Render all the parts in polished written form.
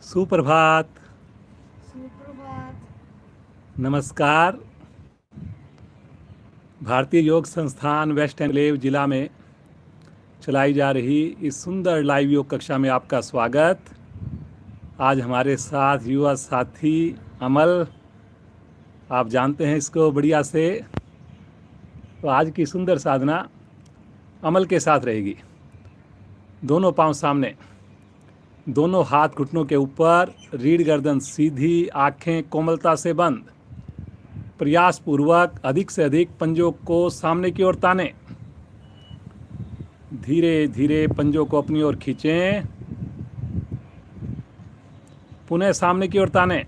सुप्रभात। सुप्रभात। नमस्कार। भारतीय योग संस्थान वेस्ट एनक्लेव जिला में चलाई जा रही इस सुंदर लाइव योग कक्षा में आपका स्वागत। आज हमारे साथ युवा साथी अमल, आप जानते हैं इसको बढ़िया से। तो आज की सुंदर साधना अमल के साथ रहेगी। दोनों पांव सामने, दोनों हाथ घुटनों के ऊपर, रीढ़ गर्दन सीधी, आंखें कोमलता से बंद। प्रयास पूर्वक अधिक से अधिक पंजों को सामने की ओर ताने। धीरे धीरे पंजों को अपनी ओर खींचें, पुनः सामने की ओर ताने,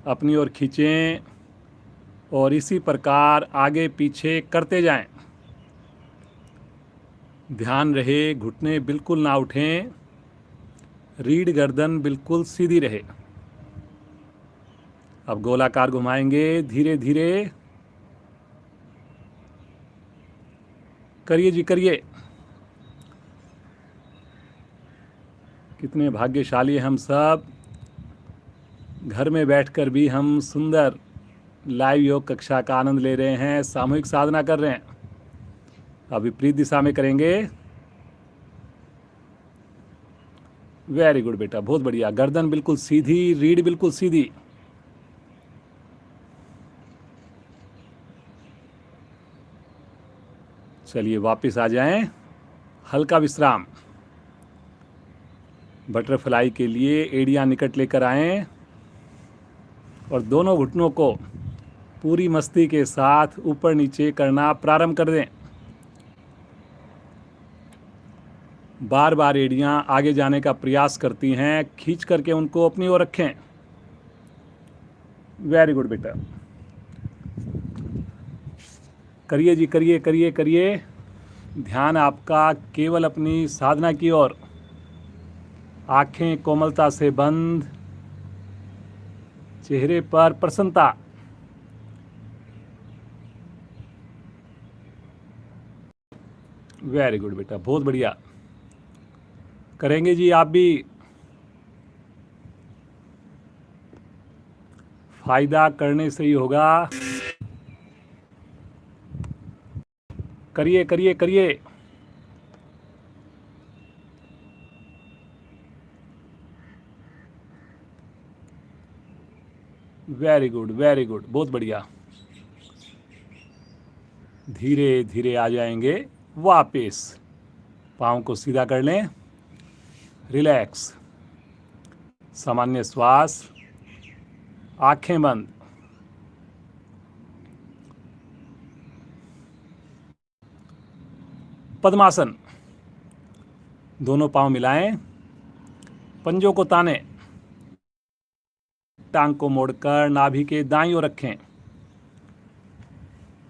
अपनी ओर खींचें और इसी प्रकार आगे पीछे करते जाएं। ध्यान रहे घुटने बिल्कुल ना उठें, रीढ़ गर्दन बिल्कुल सीधी रहे। अब गोलाकार घुमाएंगे, धीरे धीरे करिए जी, करिए। कितने भाग्यशाली हम सब, घर में बैठकर भी हम सुंदर लाइव योग कक्षा का आनंद ले रहे हैं, सामूहिक साधना कर रहे हैं। अब विपरीत दिशा में करेंगे। वेरी गुड बेटा, बहुत बढ़िया। गर्दन बिल्कुल सीधी, रीढ़ बिल्कुल सीधी। चलिए वापस आ जाएं, हल्का विश्राम। बटरफ्लाई के लिए एड़ियां निकट लेकर आएं और दोनों घुटनों को पूरी मस्ती के साथ ऊपर नीचे करना प्रारंभ कर दें। बार बार एड़ियां आगे जाने का प्रयास करती हैं, खींच करके उनको अपनी ओर रखें। वेरी गुड बेटा, करिए जी, करिए करिए करिए। ध्यान आपका केवल अपनी साधना की ओर। आंखें कोमलता से बंद, चेहरे पर प्रसन्नता। वेरी गुड बेटा, बहुत बढ़िया। करेंगे जी आप भी। फायदा करने से ही होगा। करिए करिए करिए। वेरी गुड, वेरी गुड, बहुत बढ़िया। धीरे धीरे आ जाएंगे वापस। पाँव को सीधा कर लें, रिलैक्स, सामान्य श्वास, आंखें बंद। पद्मासन, दोनों पांव मिलाएं, पंजों को ताने, टांग को मोड़कर नाभि के दाईं ओर रखें।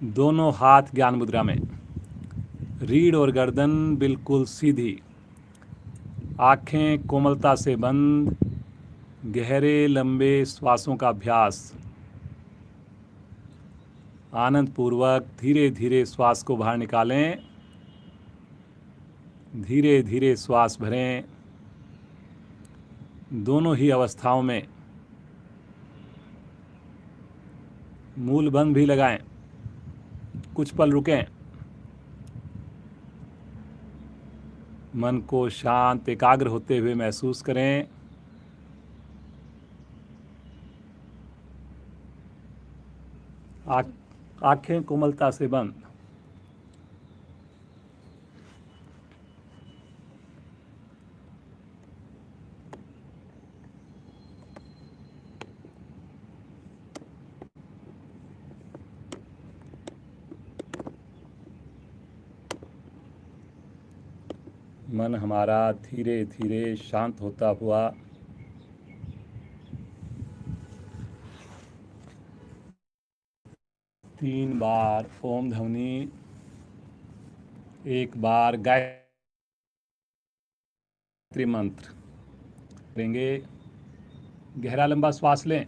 दोनों हाथ ज्ञान मुद्रा में, रीढ़ और गर्दन बिल्कुल सीधी, आंखें कोमलता से बंद। गहरे लंबे श्वासों का अभ्यास। आनंद पूर्वक धीरे धीरे श्वास को बाहर निकालें, धीरे धीरे श्वास भरें। दोनों ही अवस्थाओं में मूल बंध भी लगाएं, कुछ पल रुकें, मन को शांत एकाग्र होते हुए महसूस करें। आंखें कोमलता से बंद। मन हमारा धीरे धीरे शांत होता हुआ तीन बार ओम ध्वनि, एक बार गायत्री मंत्र करेंगे। गहरा लंबा श्वास लें,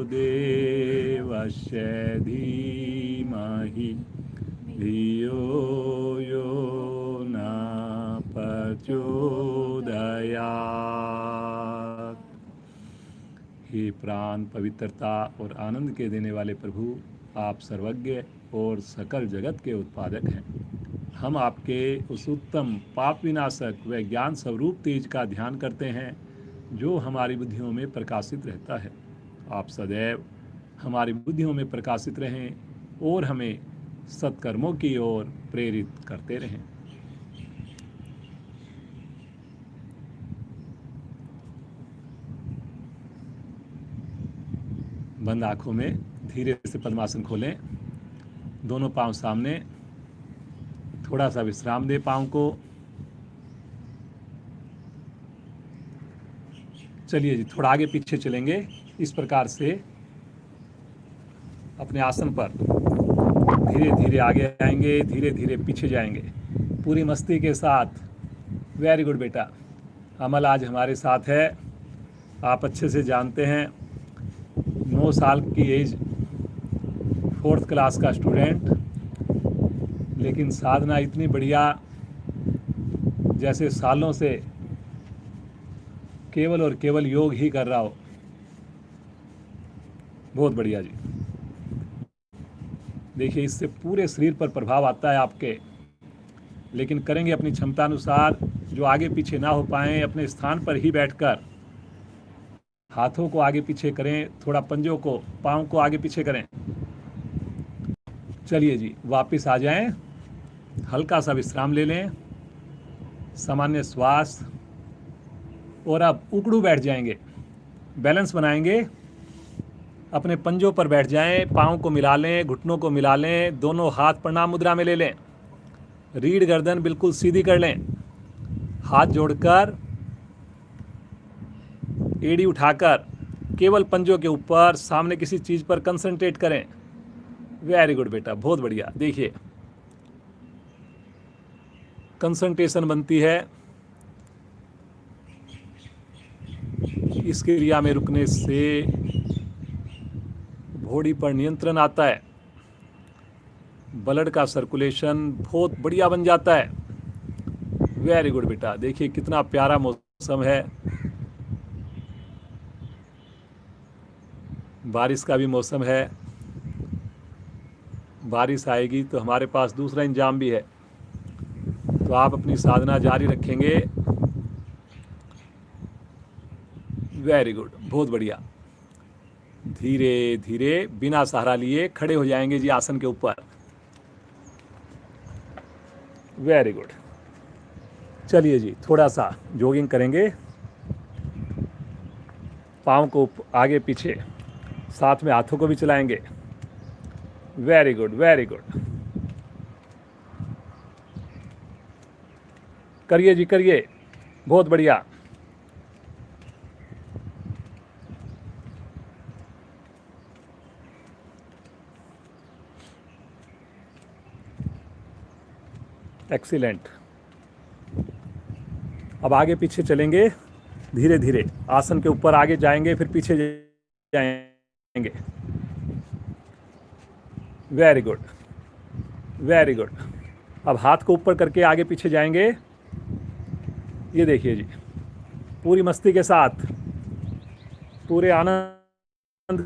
देवस्य धीमहि धियो यो न प्रचोदयात्। हे प्राण पवित्रता और आनंद के देने वाले प्रभु, आप सर्वज्ञ और सकल जगत के उत्पादक हैं। हम आपके उस उत्तम पाप विनाशक व ज्ञान स्वरूप तेज का ध्यान करते हैं जो हमारी बुद्धियों में प्रकाशित रहता है। आप सदैव हमारी बुद्धियों में प्रकाशित रहें और हमें सत्कर्मों की ओर प्रेरित करते रहें। बंद आंखों में धीरे से पद्मासन खोलें, दोनों पांव सामने, थोड़ा सा विश्राम दें पांव को। चलिए जी, थोड़ा आगे पीछे चलेंगे। इस प्रकार से अपने आसन पर धीरे धीरे आगे आएंगे, धीरे धीरे पीछे जाएंगे, पूरी मस्ती के साथ। वेरी गुड बेटा। अमल आज हमारे साथ है, आप अच्छे से जानते हैं, 9 साल की एज, 4th क्लास का स्टूडेंट, लेकिन साधना इतनी बढ़िया, जैसे सालों से केवल और केवल योग ही कर रहा हो। बहुत बढ़िया जी। देखिए, इससे पूरे शरीर पर प्रभाव आता है आपके, लेकिन करेंगे अपनी क्षमता अनुसार। जो आगे पीछे ना हो पाए, अपने स्थान पर ही बैठकर हाथों को आगे पीछे करें, थोड़ा पंजों को, पाँव को आगे पीछे करें। चलिए जी, वापस आ जाएं, हल्का सा विश्राम ले लें, सामान्य श्वास, और अब उकड़ू बैठ जाएंगे, बैलेंस बनाएंगे, अपने पंजों पर बैठ जाएं, पाँव को मिला लें, घुटनों को मिला लें, दोनों हाथ प्रणाम मुद्रा में ले लें, रीढ़ गर्दन बिल्कुल सीधी कर लें, हाथ जोड़कर एड़ी उठाकर केवल पंजों के ऊपर सामने किसी चीज़ पर कंसंट्रेट करें। वेरी गुड बेटा, बहुत बढ़िया। देखिए, कंसंट्रेशन बनती है, इस क्रिया में रुकने से बॉडी पर नियंत्रण आता है, ब्लड का सर्कुलेशन बहुत बढ़िया बन जाता है। वेरी गुड बेटा। देखिए कितना प्यारा मौसम है, बारिश का भी मौसम है। बारिश आएगी तो हमारे पास दूसरा इंतजाम भी है, तो आप अपनी साधना जारी रखेंगे। वेरी गुड, बहुत बढ़िया। धीरे धीरे बिना सहारा लिए खड़े हो जाएंगे जी आसन के ऊपर। Very good. चलिए जी, थोड़ा सा जॉगिंग करेंगे, पाँव को आगे पीछे, साथ में हाथों को भी चलाएंगे। Very good, very good. करिए जी, करिए, बहुत बढ़िया। एक्सीलेंट। अब आगे पीछे चलेंगे, धीरे धीरे आसन के ऊपर आगे जाएंगे, फिर पीछे जाएंगे। Very good, very good. अब हाथ को ऊपर करके आगे पीछे जाएंगे। ये देखिए जी, पूरी मस्ती के साथ, पूरे आनंद के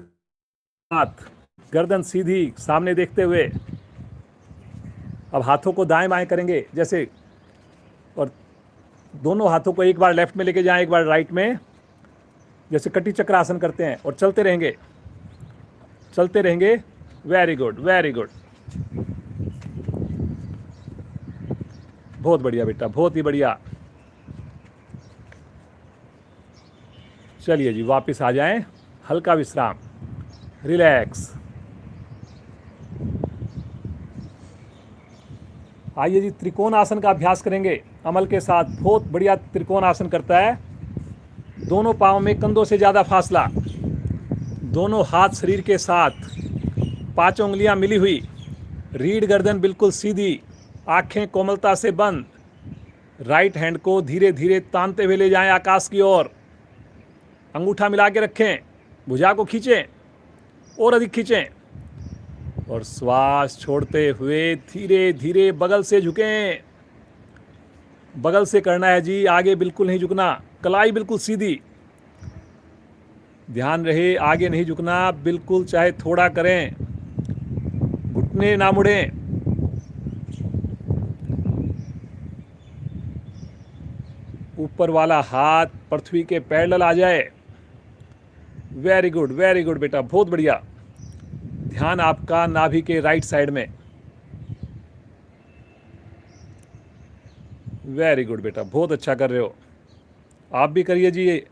साथ, गर्दन सीधी सामने देखते हुए। अब हाथों को दाएं बाएं करेंगे जैसे, और दोनों हाथों को एक बार लेफ्ट में लेके जाएं, एक बार राइट में, जैसे कटी चक्र आसन करते हैं, और चलते रहेंगे, चलते रहेंगे। वेरी गुड, वेरी गुड, बहुत बढ़िया बेटा, बहुत ही बढ़िया। चलिए जी, वापस आ जाएं, हल्का विश्राम, रिलैक्स। आइए जी, त्रिकोण आसन का अभ्यास करेंगे अमल के साथ। बहुत बढ़िया त्रिकोण आसन करता है। दोनों पाँव में कंधों से ज़्यादा फासला, दोनों हाथ शरीर के साथ, 5 उंगलियां मिली हुई, रीढ़ गर्दन बिल्कुल सीधी, आंखें कोमलता से बंद। राइट हैंड को धीरे धीरे तानते हुए ले जाएं आकाश की ओर, अंगूठा मिला के रखें, भुजा को खींचें और अधिक खींचें और श्वास छोड़ते हुए धीरे धीरे बगल से झुकें। बगल से करना है जी, आगे बिल्कुल नहीं झुकना, कलाई बिल्कुल सीधी। ध्यान रहे आगे नहीं झुकना, बिल्कुल चाहे थोड़ा करें, घुटने ना मुड़ें। ऊपर वाला हाथ पृथ्वी के पैरेलल आ जाए। वेरी गुड बेटा, बहुत बढ़िया। ध्यान आपका नाभि के राइट साइड में। वेरी गुड बेटा, बहुत अच्छा कर रहे हो। आप भी करिए जी। ये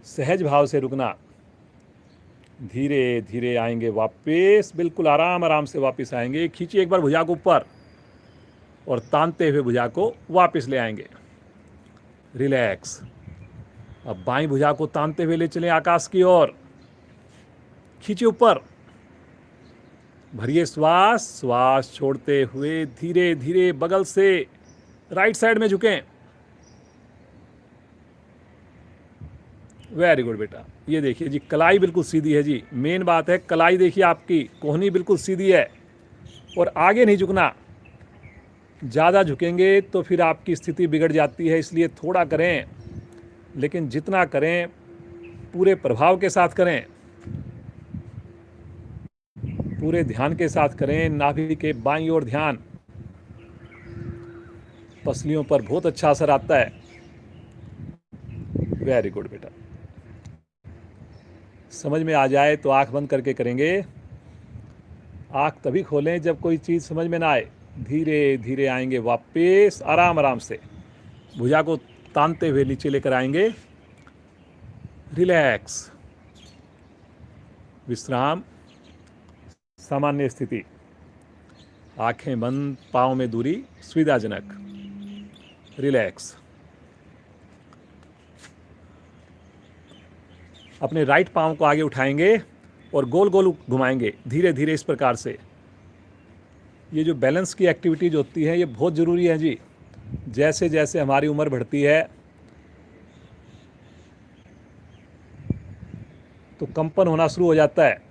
सहज भाव से रुकना, धीरे धीरे आएंगे वापस, बिल्कुल आराम आराम से वापस आएंगे। खींचिए एक बार भुजा को ऊपर और तानते हुए भुजा को वापस ले आएंगे। रिलैक्स। अब बाईं भुजा को तानते हुए ले चलें आकाश की ओर। खींचिए ऊपर, भरिए श्वास, श्वास छोड़ते हुए धीरे धीरे बगल से राइट साइड में झुकें। वेरी गुड बेटा। ये देखिए जी, कलाई बिल्कुल सीधी है जी, मेन बात है कलाई देखिए आपकी, कोहनी बिल्कुल सीधी है और आगे नहीं झुकना। ज़्यादा झुकेंगे तो फिर आपकी स्थिति बिगड़ जाती है, इसलिए थोड़ा करें, लेकिन जितना करें पूरे प्रभाव के साथ करें, पूरे ध्यान के साथ करें। नाभि के बाईं ओर ध्यान, पसलियों पर बहुत अच्छा असर आता है। वेरी गुड बेटा। समझ में आ जाए तो आंख बंद करके करेंगे। आंख तभी खोलें जब कोई चीज़ समझ में ना आए। धीरे धीरे आएंगे वापस, आराम आराम से भुजा को तानते हुए नीचे लेकर आएंगे। रिलैक्स, विश्राम, सामान्य स्थिति, आंखें बंद, पाँव में दूरी सुविधाजनक। रिलैक्स। अपने राइट पाँव को आगे उठाएंगे और गोल गोल घुमाएंगे धीरे धीरे इस प्रकार से। ये जो बैलेंस की एक्टिविटीज होती है ये बहुत ज़रूरी है जी। जैसे जैसे हमारी उम्र बढ़ती है तो कंपन होना शुरू हो जाता है,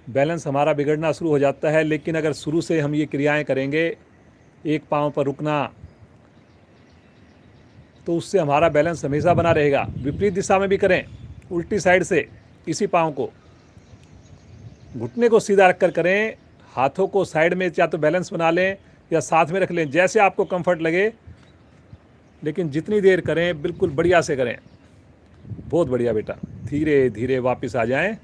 बैलेंस हमारा बिगड़ना शुरू हो जाता है। लेकिन अगर शुरू से हम ये क्रियाएं करेंगे, एक पाँव पर रुकना, तो उससे हमारा बैलेंस हमेशा बना रहेगा। विपरीत दिशा में भी करें, उल्टी साइड से इसी पाँव को, घुटने को सीधा रखकर करें, हाथों को साइड में या तो बैलेंस बना लें या साथ में रख लें, जैसे आपको कंफर्ट लगे, लेकिन जितनी देर करें बिल्कुल बढ़िया से करें। बहुत बढ़िया बेटा। धीरे धीरे वापस आ जाएं,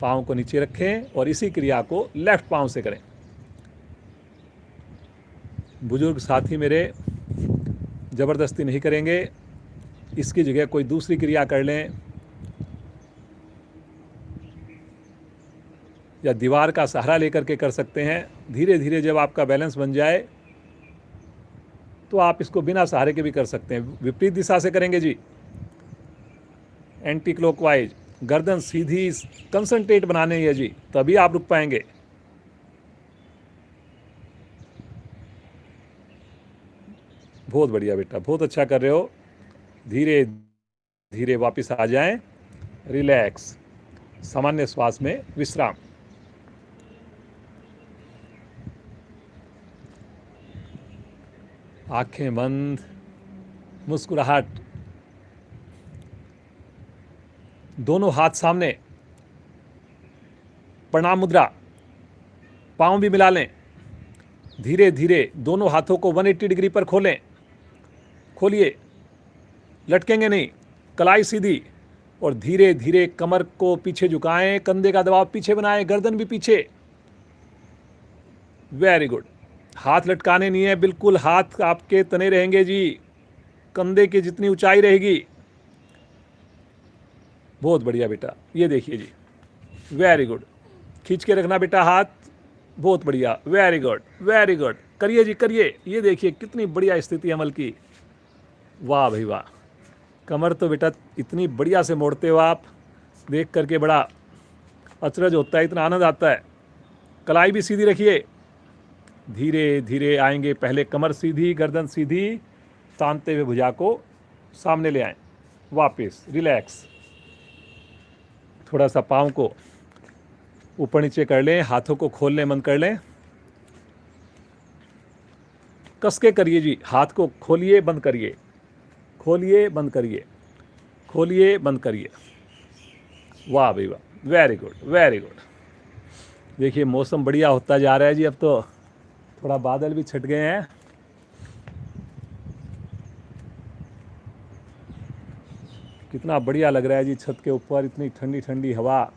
पाँव को नीचे रखें और इसी क्रिया को लेफ्ट पाँव से करें। बुजुर्ग साथी मेरे ज़बरदस्ती नहीं करेंगे, इसकी जगह कोई दूसरी क्रिया कर लें या दीवार का सहारा लेकर के कर सकते हैं। धीरे धीरे जब आपका बैलेंस बन जाए तो आप इसको बिना सहारे के भी कर सकते हैं। विपरीत दिशा से करेंगे जी, एंटी क्लॉकवाइज, गर्दन सीधी, कंसंट्रेट बनाने है जी, तभी आप रुक पाएंगे। बहुत बढ़िया बेटा, बहुत अच्छा कर रहे हो। धीरे धीरे वापस आ जाएं। रिलैक्स, सामान्य श्वास में विश्राम। आंखें बंद, मुस्कुराहट, दोनों हाथ सामने, प्रणाम मुद्रा, पांव भी मिला लें। धीरे धीरे दोनों हाथों को 180 डिग्री पर खोलें, खोलिए, लटकेंगे नहीं, कलाई सीधी, और धीरे धीरे कमर को पीछे झुकाएं, कंधे का दबाव पीछे बनाएं, गर्दन भी पीछे। Very good. हाथ लटकाने नहीं है, बिल्कुल हाथ आपके तने रहेंगे जी, कंधे की जितनी ऊंचाई रहेगी। बहुत बढ़िया बेटा, ये देखिए जी, वेरी गुड। खींच के रखना बेटा हाथ, बहुत बढ़िया, वेरी गुड वेरी गुड। करिए जी, करिए। ये देखिए कितनी बढ़िया स्थिति अमल की, वाह भाई वाह। कमर तो बेटा इतनी बढ़िया से मोड़ते हो आप, देख करके बड़ा अचरज होता है, इतना आनंद आता है। कलाई भी सीधी रखिए। धीरे धीरे आएंगे, पहले कमर सीधी, गर्दन सीधी, तानते हुए भुजा को सामने ले आएं। वापस रिलैक्स। थोड़ा सा पाँव को ऊपर नीचे कर लें, हाथों को खोल लें, बंद कर लें, कस के करिए जी। हाथ को खोलिए, बंद करिए, खोलिए, बंद करिए, खोलिए, बंद करिए। वाह भाई वाह, वेरी गुड, वेरी गुड। देखिए मौसम बढ़िया होता जा रहा है जी। अब तो थोड़ा बादल भी छट गए हैं। कितना बढ़िया लग रहा है जी, छत के ऊपर इतनी ठंडी ठंडी हवा।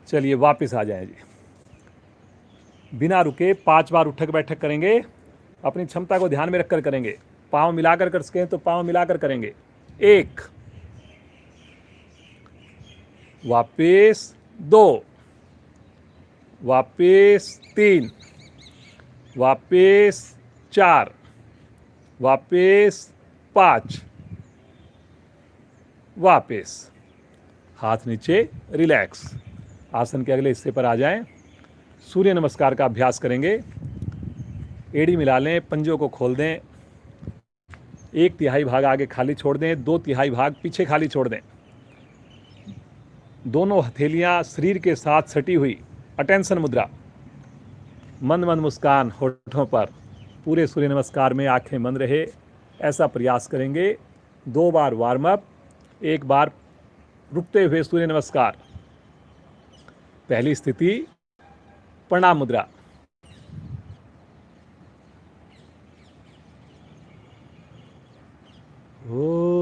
चलिए वापस आ जाएं जी। बिना रुके 5 बार उठक बैठक करेंगे। अपनी क्षमता को ध्यान में रखकर करेंगे। पाँव मिलाकर कर सकें तो पाँव मिलाकर करेंगे। 1, वापिस 2, वापिस 3, वापिस 4, वापिस 5, वापिस। हाथ नीचे, रिलैक्स। आसन के अगले हिस्से पर आ जाएं। सूर्य नमस्कार का अभ्यास करेंगे। एड़ी मिला लें, पंजों को खोल दें, 1/3 भाग आगे खाली छोड़ दें, 2/3 भाग पीछे खाली छोड़ दें। दोनों हथेलियां शरीर के साथ सटी हुई, अटेंशन मुद्रा। मंद मंद मुस्कान होठों पर। पूरे सूर्य नमस्कार में आंखें बंद रहे, ऐसा प्रयास करेंगे। 2 बार वार्म अप, 1 बार रुकते हुए सूर्य नमस्कार। पहली स्थिति प्रणाम मुद्रा।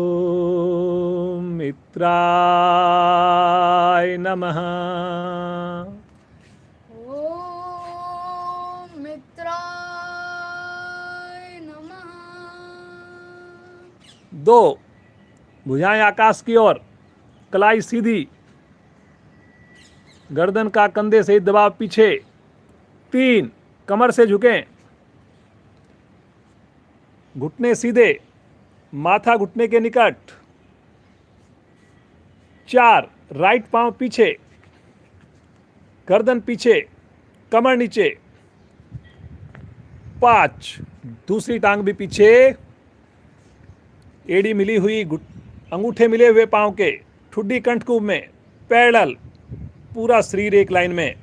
ओम मित्राय नमः। ओम मित्राय नमः। 2, भुजाएं आकाश की ओर, कलाई सीधी, गर्दन का कंधे से दबाव पीछे। 3, कमर से झुकें, घुटने सीधे, माथा घुटने के निकट। 4, राइट पांव पीछे, गर्दन पीछे, कमर नीचे। 5, दूसरी टांग भी पीछे, एड़ी मिली हुई, अंगूठे मिले हुए पांव के, ठुड्डी कंठकूप में, पैरेलल, पूरा शरीर एक लाइन में।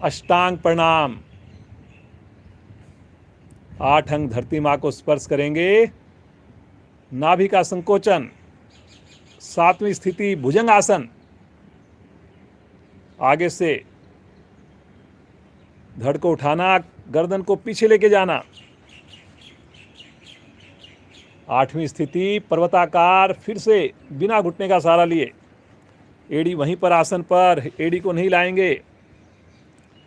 अष्टांग प्रणाम। 8 अंग धरती मां को स्पर्श करेंगे। नाभि का संकोचन। 7वीं स्थिति भुजंग आसन। आगे से धड़ को उठाना, गर्दन को पीछे लेके जाना। 8वीं स्थिति पर्वताकार, फिर से बिना घुटने का सहारा लिए, एड़ी वहीं पर आसन पर, एड़ी को नहीं लाएंगे।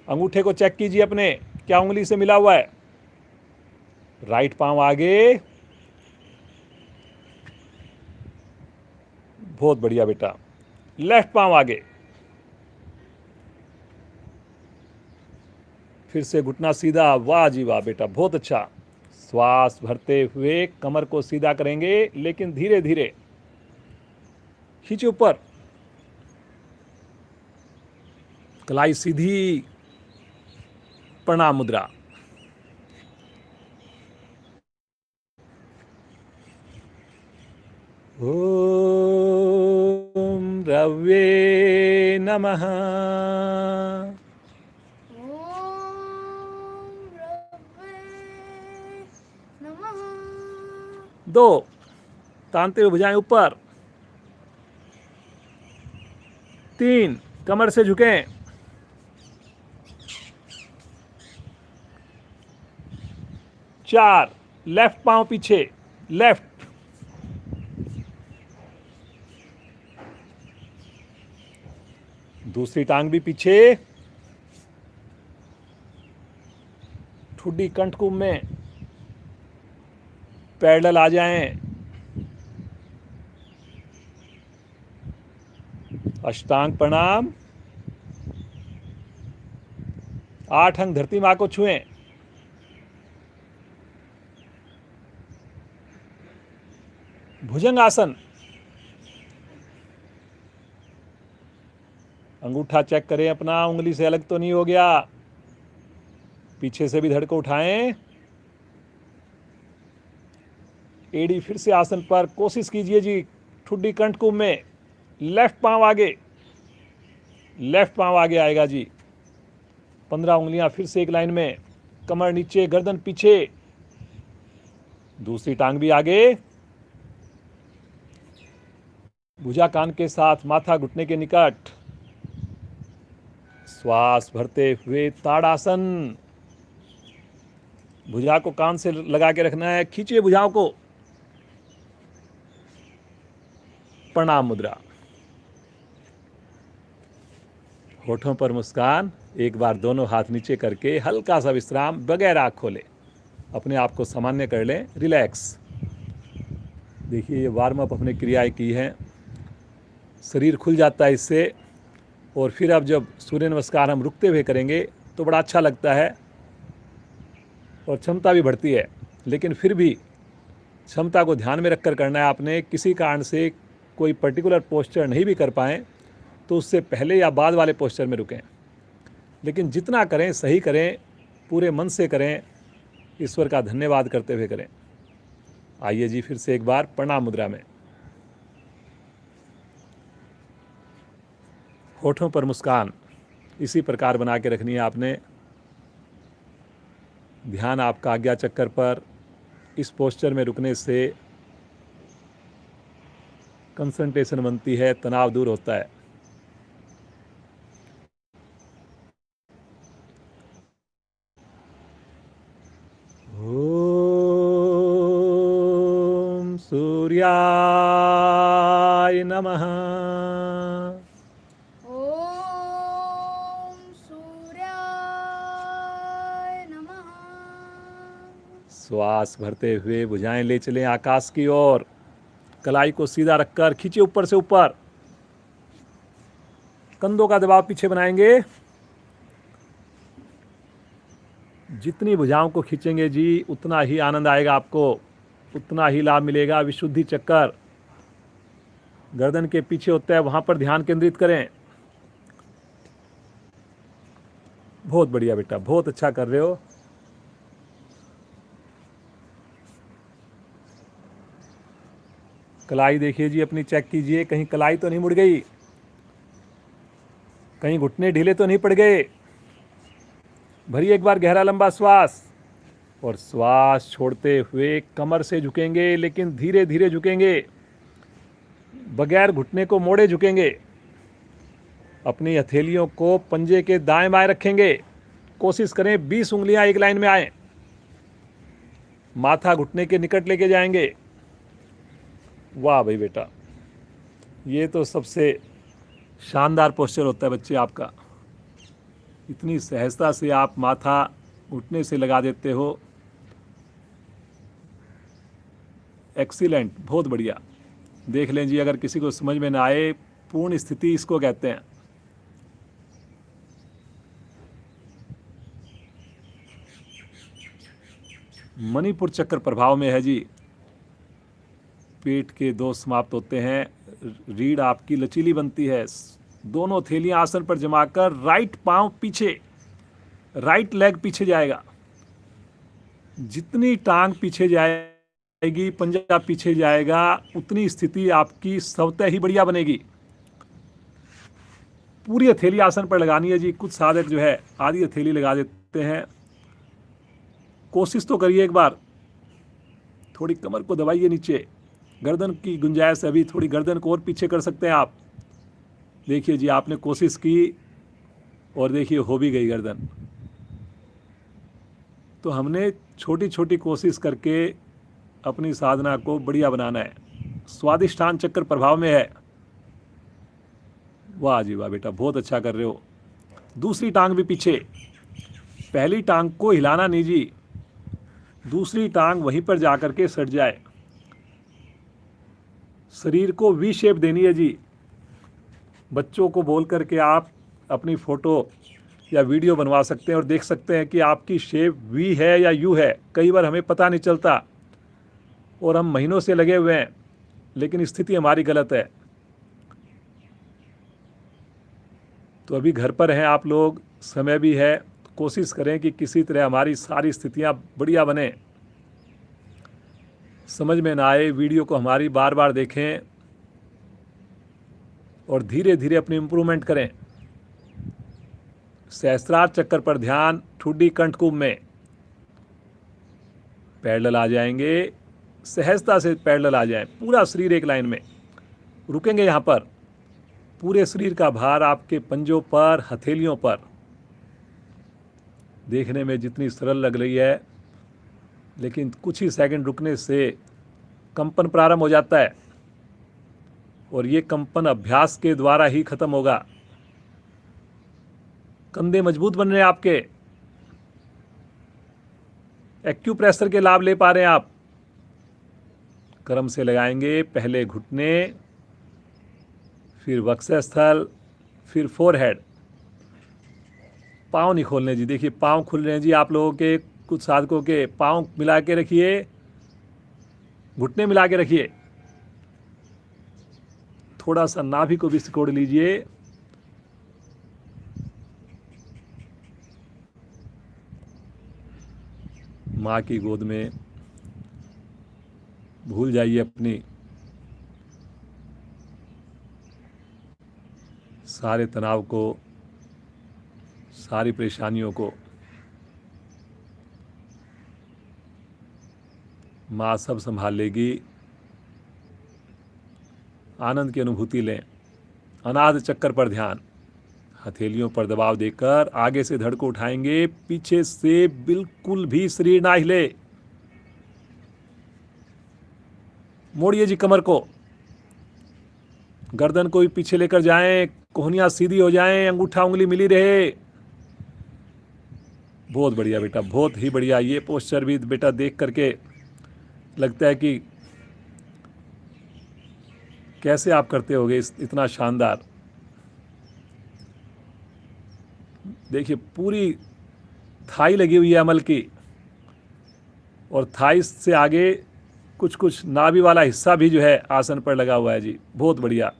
अंगूठे को चेक कीजिए अपने, क्या उंगली से मिला हुआ है। राइट पांव आगे, बहुत बढ़िया बेटा। लेफ्ट पांव आगे, फिर से घुटना सीधा। वाह जी वाह बेटा, बहुत अच्छा। श्वास भरते हुए कमर को सीधा करेंगे, लेकिन धीरे धीरे खींचे ऊपर, कलाई सीधी, प्रणाम मुद्रा। ओम रवे नमः। ओम रब्बे नमः। 2, तानते हुए भुजाएं ऊपर। 3, कमर से झुकें। 4, लेफ्ट पांव पीछे, लेफ्ट। 2री टांग भी पीछे, ठुड्डी कंठकूप में, पैरेलल आ जाएं। अष्टांग प्रणाम। 8 अंग धरती मां को छुएं। भुजंग आसन। अंगूठा चेक करें अपना, उंगली से अलग तो नहीं हो गया। पीछे से भी धड़ को उठाएं। एड़ी फिर से आसन पर, कोशिश कीजिए जी, ठुड्डी कंठ कुंभ में, लेफ्ट पांव आगे, लेफ्ट पांव आगे आएगा जी। 15 उंगलियां फिर से एक लाइन में, कमर नीचे, गर्दन पीछे, दूसरी टांग भी आगे, भुजा कान के साथ, माथा घुटने के निकट, श्वास भरते हुए ताड़ासन, भुजा को कान से लगा के रखना है, खींचिए भुजाओं को। प्रणाम मुद्रा, होठों पर मुस्कान, एक बार दोनों हाथ नीचे करके हल्का सा विश्राम, बगैर आँख खोले अपने आप को सामान्य कर लें, रिलैक्स। देखिए ये वार्म अप अपने क्रियाएं की हैं, शरीर खुल जाता है इससे। और फिर अब जब सूर्य नमस्कार हम रुकते हुए करेंगे तो बड़ा अच्छा लगता है और क्षमता भी बढ़ती है। लेकिन फिर भी क्षमता को ध्यान में रखकर करना है आपने। किसी कारण से कोई पर्टिकुलर पोस्चर नहीं भी कर पाएँ तो उससे पहले या बाद वाले पोस्चर में रुकें, लेकिन जितना करें सही करें, पूरे मन से करें, ईश्वर का धन्यवाद करते हुए करें। आइए जी फिर से एक बार प्रणाम मुद्रा में, होठों पर मुस्कान इसी प्रकार बना के रखनी है आपने। ध्यान आपका आज्ञा चक्कर पर, इस पोस्चर में रुकने से कंसंट्रेशन बनती है, तनाव दूर होता है। ओम सूर्याय नमः। ओम सूर्याय नमः। श्वास भरते हुए भुजाएं ले चलें आकाश की ओर, कलाई को सीधा रखकर खींचिए ऊपर से ऊपर, कंधों का दबाव पीछे बनाएंगे। जितनी भुजाओं को खींचेंगे जी उतना ही आनंद आएगा आपको, उतना ही लाभ मिलेगा। विशुद्धि चक्कर गर्दन के पीछे होता है, वहां पर ध्यान केंद्रित करें। बहुत बढ़िया बेटा, बहुत अच्छा कर रहे हो। कलाई देखिए जी अपनी, चेक कीजिए कहीं कलाई तो नहीं मुड़ गई, कहीं घुटने ढीले तो नहीं पड़ गए। भरिए एक बार गहरा लंबा श्वास, और श्वास छोड़ते हुए कमर से झुकेंगे, लेकिन धीरे धीरे झुकेंगे, बगैर घुटने को मोड़े झुकेंगे। अपनी हथेलियों को पंजे के दाएं बाएं रखेंगे। कोशिश करें 20 उंगलियां एक लाइन में आए। माथा घुटने के निकट लेके जाएंगे। वाह भाई बेटा, ये तो सबसे शानदार पोस्चर होता है बच्चे आपका। इतनी सहजता से आप माथा घुटने से लगा देते हो, एक्सीलेंट, बहुत बढ़िया। देख लें जी, अगर किसी को समझ में ना आए, पूर्ण स्थिति इसको कहते हैं। मणिपुर चक्र प्रभाव में है जी। पेट के दोष समाप्त होते हैं, रीढ़ आपकी लचीली बनती है। दोनों थैलियां आसन पर जमाकर राइट पांव पीछे, राइट लेग पीछे जाएगा। जितनी टांग पीछे जाएगी, पंजा पीछे जाएगा, उतनी स्थिति आपकी स्वतः ही बढ़िया बनेगी। पूरी हथेली आसन पर लगानी है जी। कुछ साधक जो है आधी हथेली लगा देते हैं। कोशिश तो करिए एक बार, थोड़ी कमर को दबाइए नीचे, गर्दन की गुंजाइश अभी, थोड़ी गर्दन को और पीछे कर सकते हैं आप। देखिए जी, आपने कोशिश की और देखिए हो भी गई गर्दन। तो हमने छोटी छोटी कोशिश करके अपनी साधना को बढ़िया बनाना है। स्वादिष्ठान चक्र प्रभाव में है। वाह जी वाह बेटा, बहुत अच्छा कर रहे हो। दूसरी टांग भी पीछे, पहली टांग को हिलाना नहीं जी, दूसरी टांग वहीं पर जाकर के सट जाए। शरीर को वी शेप देनी है जी। बच्चों को बोल करके आप अपनी फोटो या वीडियो बनवा सकते हैं और देख सकते हैं कि आपकी शेप वी है या यू है। कई बार हमें पता नहीं चलता और हम महीनों से लगे हुए हैं, लेकिन स्थिति हमारी गलत है। तो अभी घर पर हैं आप लोग, समय भी है, तो कोशिश करें कि किसी तरह हमारी सारी स्थितियां बढ़िया बने। समझ में ना आए वीडियो को हमारी बार बार देखें और धीरे धीरे अपनी इम्प्रूवमेंट करें। सहस्त्रार चक्कर पर ध्यान, ठुड्डी कंठकूप में पैरेलल आ जाएंगे, सहजता से पैरेलल आ जाएं, पूरा शरीर एक लाइन में रुकेंगे। यहाँ पर पूरे शरीर का भार आपके पंजों पर, हथेलियों पर। देखने में जितनी सरल लग रही है, लेकिन कुछ ही सेकंड रुकने से कंपन प्रारंभ हो जाता है और ये कंपन अभ्यास के द्वारा ही खत्म होगा। कंधे मजबूत बन रहे हैं आपके, एक्यूप्रेशर के लाभ ले पा रहे हैं आप। क्रम से लगाएंगे, पहले घुटने, फिर वक्षस्थल, फिर फोरहेड। पाँव नहीं खोलने जी, देखिए पाँव खुल रहे हैं जी आप लोगों के, कुछ साधकों के। पाँव मिला के रखिए, घुटने मिला के रखिए, थोड़ा सा नाभि को भी सिकोड़ लीजिए। माँ की गोद में भूल जाइए अपनी सारे तनाव को, सारी परेशानियों को। माँ सब संभाल लेगी। आनंद की अनुभूति लें। अनाद चक्कर पर ध्यान, हथेलियों पर दबाव देकर आगे से धड़ को उठाएंगे, पीछे से बिल्कुल भी शरीर ना हिले। मोड़िए जी कमर को, गर्दन को भी पीछे लेकर जाएं, कोहनियां सीधी हो जाएं, अंगूठा उंगली मिली रहे। बहुत बढ़िया बेटा, बहुत ही बढ़िया। ये पोस्चर भी बेटा देख करके लगता है कि कैसे आप करते होगे इतना शानदार। देखिए पूरी थाई लगी हुई है अमल की, और थाई से आगे कुछ कुछ नाभि वाला हिस्सा भी जो है आसन पर लगा हुआ है जी। बहुत बढ़िया।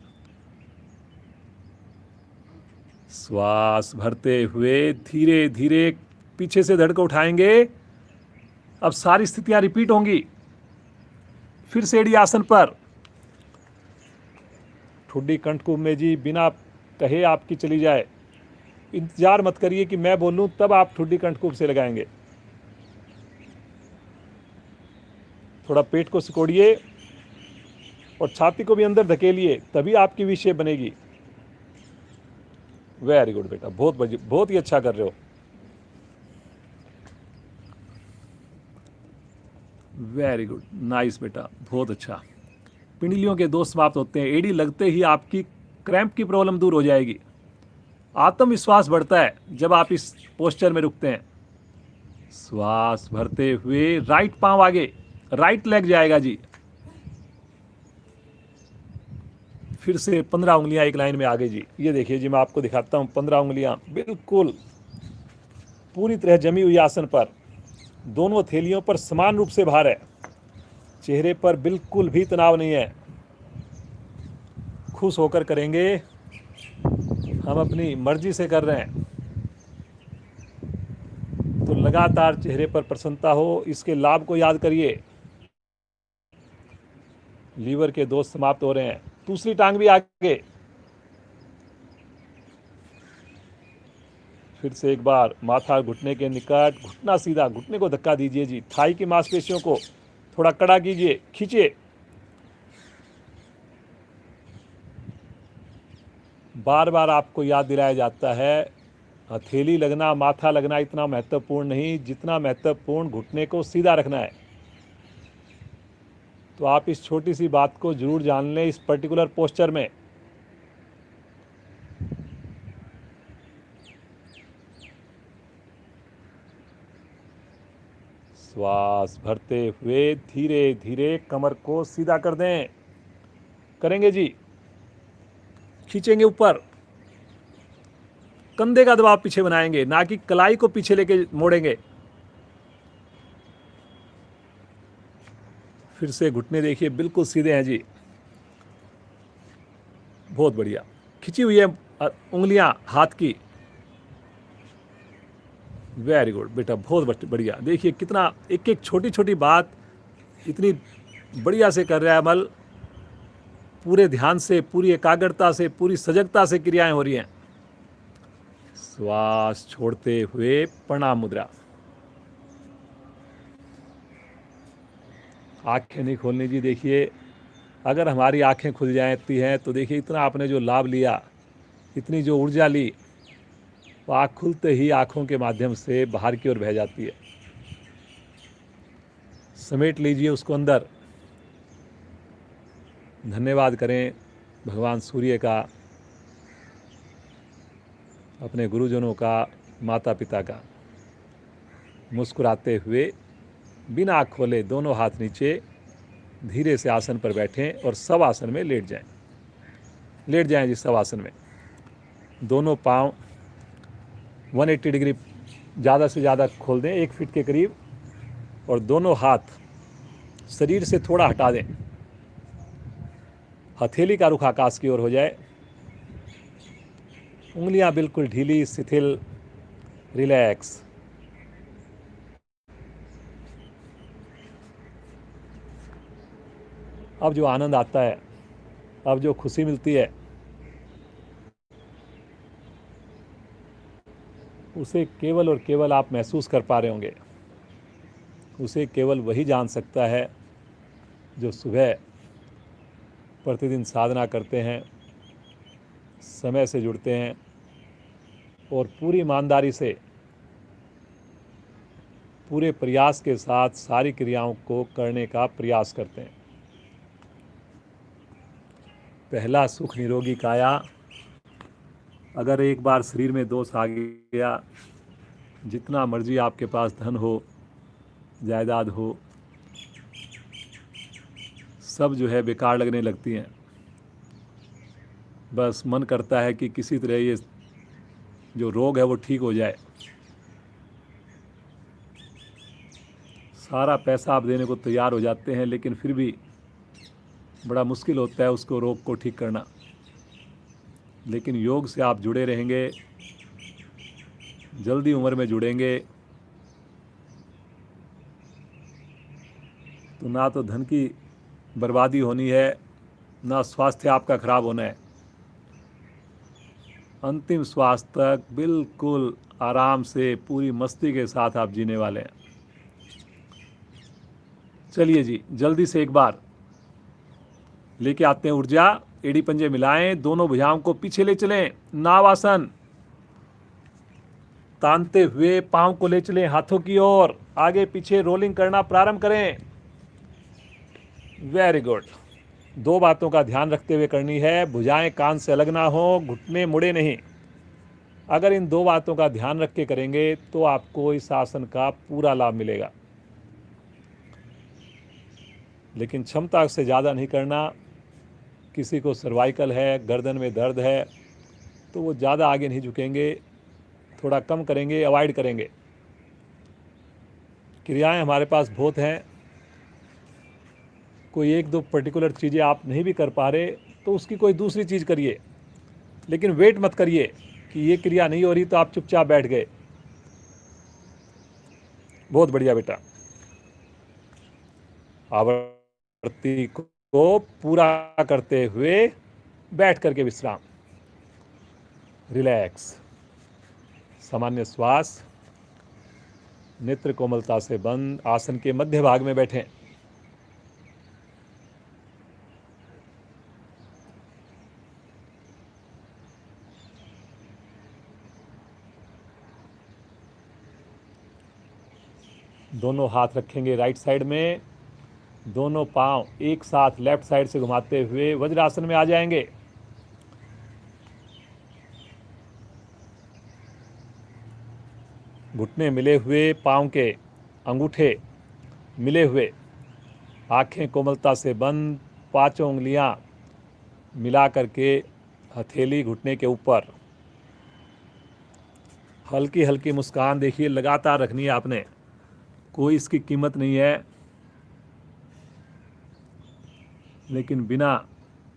श्वास भरते हुए धीरे धीरे पीछे से धड़ को उठाएंगे। अब सारी स्थितियां रिपीट होंगी। फिर से एड़ी आसन पर, ठुड्डी कंठकूप में जी बिना कहे आपकी चली जाए। इंतजार मत करिए कि मैं बोलूं तब आप ठुड्डी कंठकूप से लगाएंगे। थोड़ा पेट को सिकोड़िए और छाती को भी अंदर धकेलिए, तभी आपकी वी शेप बनेगी। वेरी गुड बेटा, बहुत ही अच्छा कर रहे हो। वेरी गुड, नाइस बेटा, बहुत अच्छा। पिंडलियों के दोष समाप्त होते हैं। एड़ी लगते ही आपकी क्रैम्प की प्रॉब्लम दूर हो जाएगी। आत्मविश्वास बढ़ता है जब आप इस पोस्चर में रुकते हैं। श्वास भरते हुए राइट पांव आगे, राइट लेग जाएगा जी। फिर से 15 उंगलियां एक लाइन में आगे जी। ये देखिए जी, मैं आपको दिखाता हूं। 15 उंगलियां बिल्कुल पूरी तरह जमी हुई आसन पर। दोनों हथेलियों पर समान रूप से भार है। चेहरे पर बिल्कुल भी तनाव नहीं है। खुश होकर करेंगे, हम अपनी मर्जी से कर रहे हैं तो लगातार चेहरे पर प्रसन्नता हो। इसके लाभ को याद करिए। लीवर के दोष समाप्त हो रहे हैं। दूसरी टांग भी आगे। फिर से एक बार माथा घुटने के निकट, घुटना सीधा, घुटने को धक्का दीजिए जी। थाई की मांसपेशियों को थोड़ा कड़ा कीजिए, खींचिए। बार बार आपको याद दिलाया जाता है, हथेली लगना, माथा लगना इतना महत्वपूर्ण नहीं जितना महत्वपूर्ण घुटने को सीधा रखना है। तो आप इस छोटी सी बात को जरूर जान लें इस पर्टिकुलर पोस्चर में। श्वास भरते हुए धीरे धीरे कमर को सीधा कर दें। करेंगे जी। खींचेंगे ऊपर, कंधे का दबाव पीछे बनाएंगे, ना कि कलाई को पीछे लेके मोड़ेंगे। फिर से घुटने देखिए बिल्कुल सीधे हैं जी। बहुत बढ़िया। खिंची हुई है उंगलियां हाथ की। वेरी गुड बेटा, बहुत बढ़िया। देखिए कितना एक एक छोटी छोटी बात इतनी बढ़िया से कर रहा है अमल, पूरे ध्यान से, पूरी एकाग्रता से, पूरी सजगता से क्रियाएं हो रही हैं। श्वास छोड़ते हुए प्रणाम मुद्रा। आंखें नहीं खोलनी जी। देखिए, अगर हमारी आंखें खुल जाती हैं तो देखिए इतना आपने जो लाभ लिया, इतनी जो ऊर्जा ली, वो आँख खुलते ही आँखों के माध्यम से बाहर की ओर बह जाती है। समेट लीजिए उसको अंदर। धन्यवाद करें भगवान सूर्य का, अपने गुरुजनों का, माता पिता का। मुस्कुराते हुए बिना आँख खोले दोनों हाथ नीचे धीरे से आसन पर बैठें और सब आसन में लेट जाएं। लेट जाएं जिस सब आसन में। दोनों पाँव 180 डिग्री ज़्यादा से ज़्यादा खोल दें, 1 फीट के करीब, और दोनों हाथ शरीर से थोड़ा हटा दें। हथेली का रुख आकाश की ओर हो जाए। उंगलियां बिल्कुल ढीली, शिथिल, रिलैक्स। अब जो आनंद आता है, अब जो खुशी मिलती है, उसे केवल और केवल आप महसूस कर पा रहे होंगे। उसे केवल वही जान सकता है जो सुबह प्रतिदिन साधना करते हैं, समय से जुड़ते हैं और पूरी ईमानदारी से, पूरे प्रयास के साथ सारी क्रियाओं को करने का प्रयास करते हैं। पहला सुख निरोगी काया। अगर एक बार शरीर में दोष आ गया, जितना मर्जी आपके पास धन हो, जायदाद हो, सब जो है बेकार लगने लगती हैं। बस मन करता है कि किसी तरह ये जो रोग है वो ठीक हो जाए। सारा पैसा आप देने को तैयार हो जाते हैं, लेकिन फिर भी बड़ा मुश्किल होता है उसको, रोग को ठीक करना। लेकिन योग से आप जुड़े रहेंगे, जल्दी उम्र में जुड़ेंगे, तो ना तो धन की बर्बादी होनी है, ना स्वास्थ्य आपका खराब होना है। अंतिम श्वास तक बिल्कुल आराम से, पूरी मस्ती के साथ आप जीने वाले हैं। चलिए जी, जल्दी से एक बार लेके आते हैं ऊर्जा। एड़ी पंजे मिलाएं, दोनों भुजाओं को पीछे ले चलें, नावासन। तानते हुए पांव को ले चलें हाथों की ओर, आगे पीछे रोलिंग करना प्रारंभ करें। Very good. 2 बातों का ध्यान रखते हुए करनी है। भुजाएं कान से अलग ना हो, घुटने मुड़े नहीं। अगर इन 2 बातों का ध्यान रख के करेंगे तो आपको इस आसन का पूरा लाभ मिलेगा। लेकिन क्षमता से ज़्यादा नहीं करना। किसी को सर्वाइकल है, गर्दन में दर्द है, तो वो ज़्यादा आगे नहीं झुकेंगे, थोड़ा कम करेंगे, अवॉइड करेंगे। क्रियाएं हमारे पास बहुत हैं। कोई 1-2 पर्टिकुलर चीज़ें आप नहीं भी कर पा रहे तो उसकी कोई दूसरी चीज़ करिए, लेकिन वेट मत करिए कि ये क्रिया नहीं हो रही तो आप चुपचाप बैठ गए। बहुत बढ़िया बेटा। आवृत्ति को पूरा करते हुए बैठ करके विश्राम, रिलैक्स, सामान्य श्वास, नेत्र कोमलता से बंद, आसन के मध्य भाग में बैठें। दोनों हाथ रखेंगे राइट साइड में, दोनों पांव एक साथ लेफ्ट साइड से घुमाते हुए वज्रासन में आ जाएंगे। घुटने मिले हुए, पांव के अंगूठे मिले हुए, आंखें कोमलता से बंद, 5 उंगलियां मिला करके हथेली घुटने के ऊपर। हल्की हल्की मुस्कान देखिए लगातार रखनी है आपने, कोई इसकी कीमत नहीं है, लेकिन बिना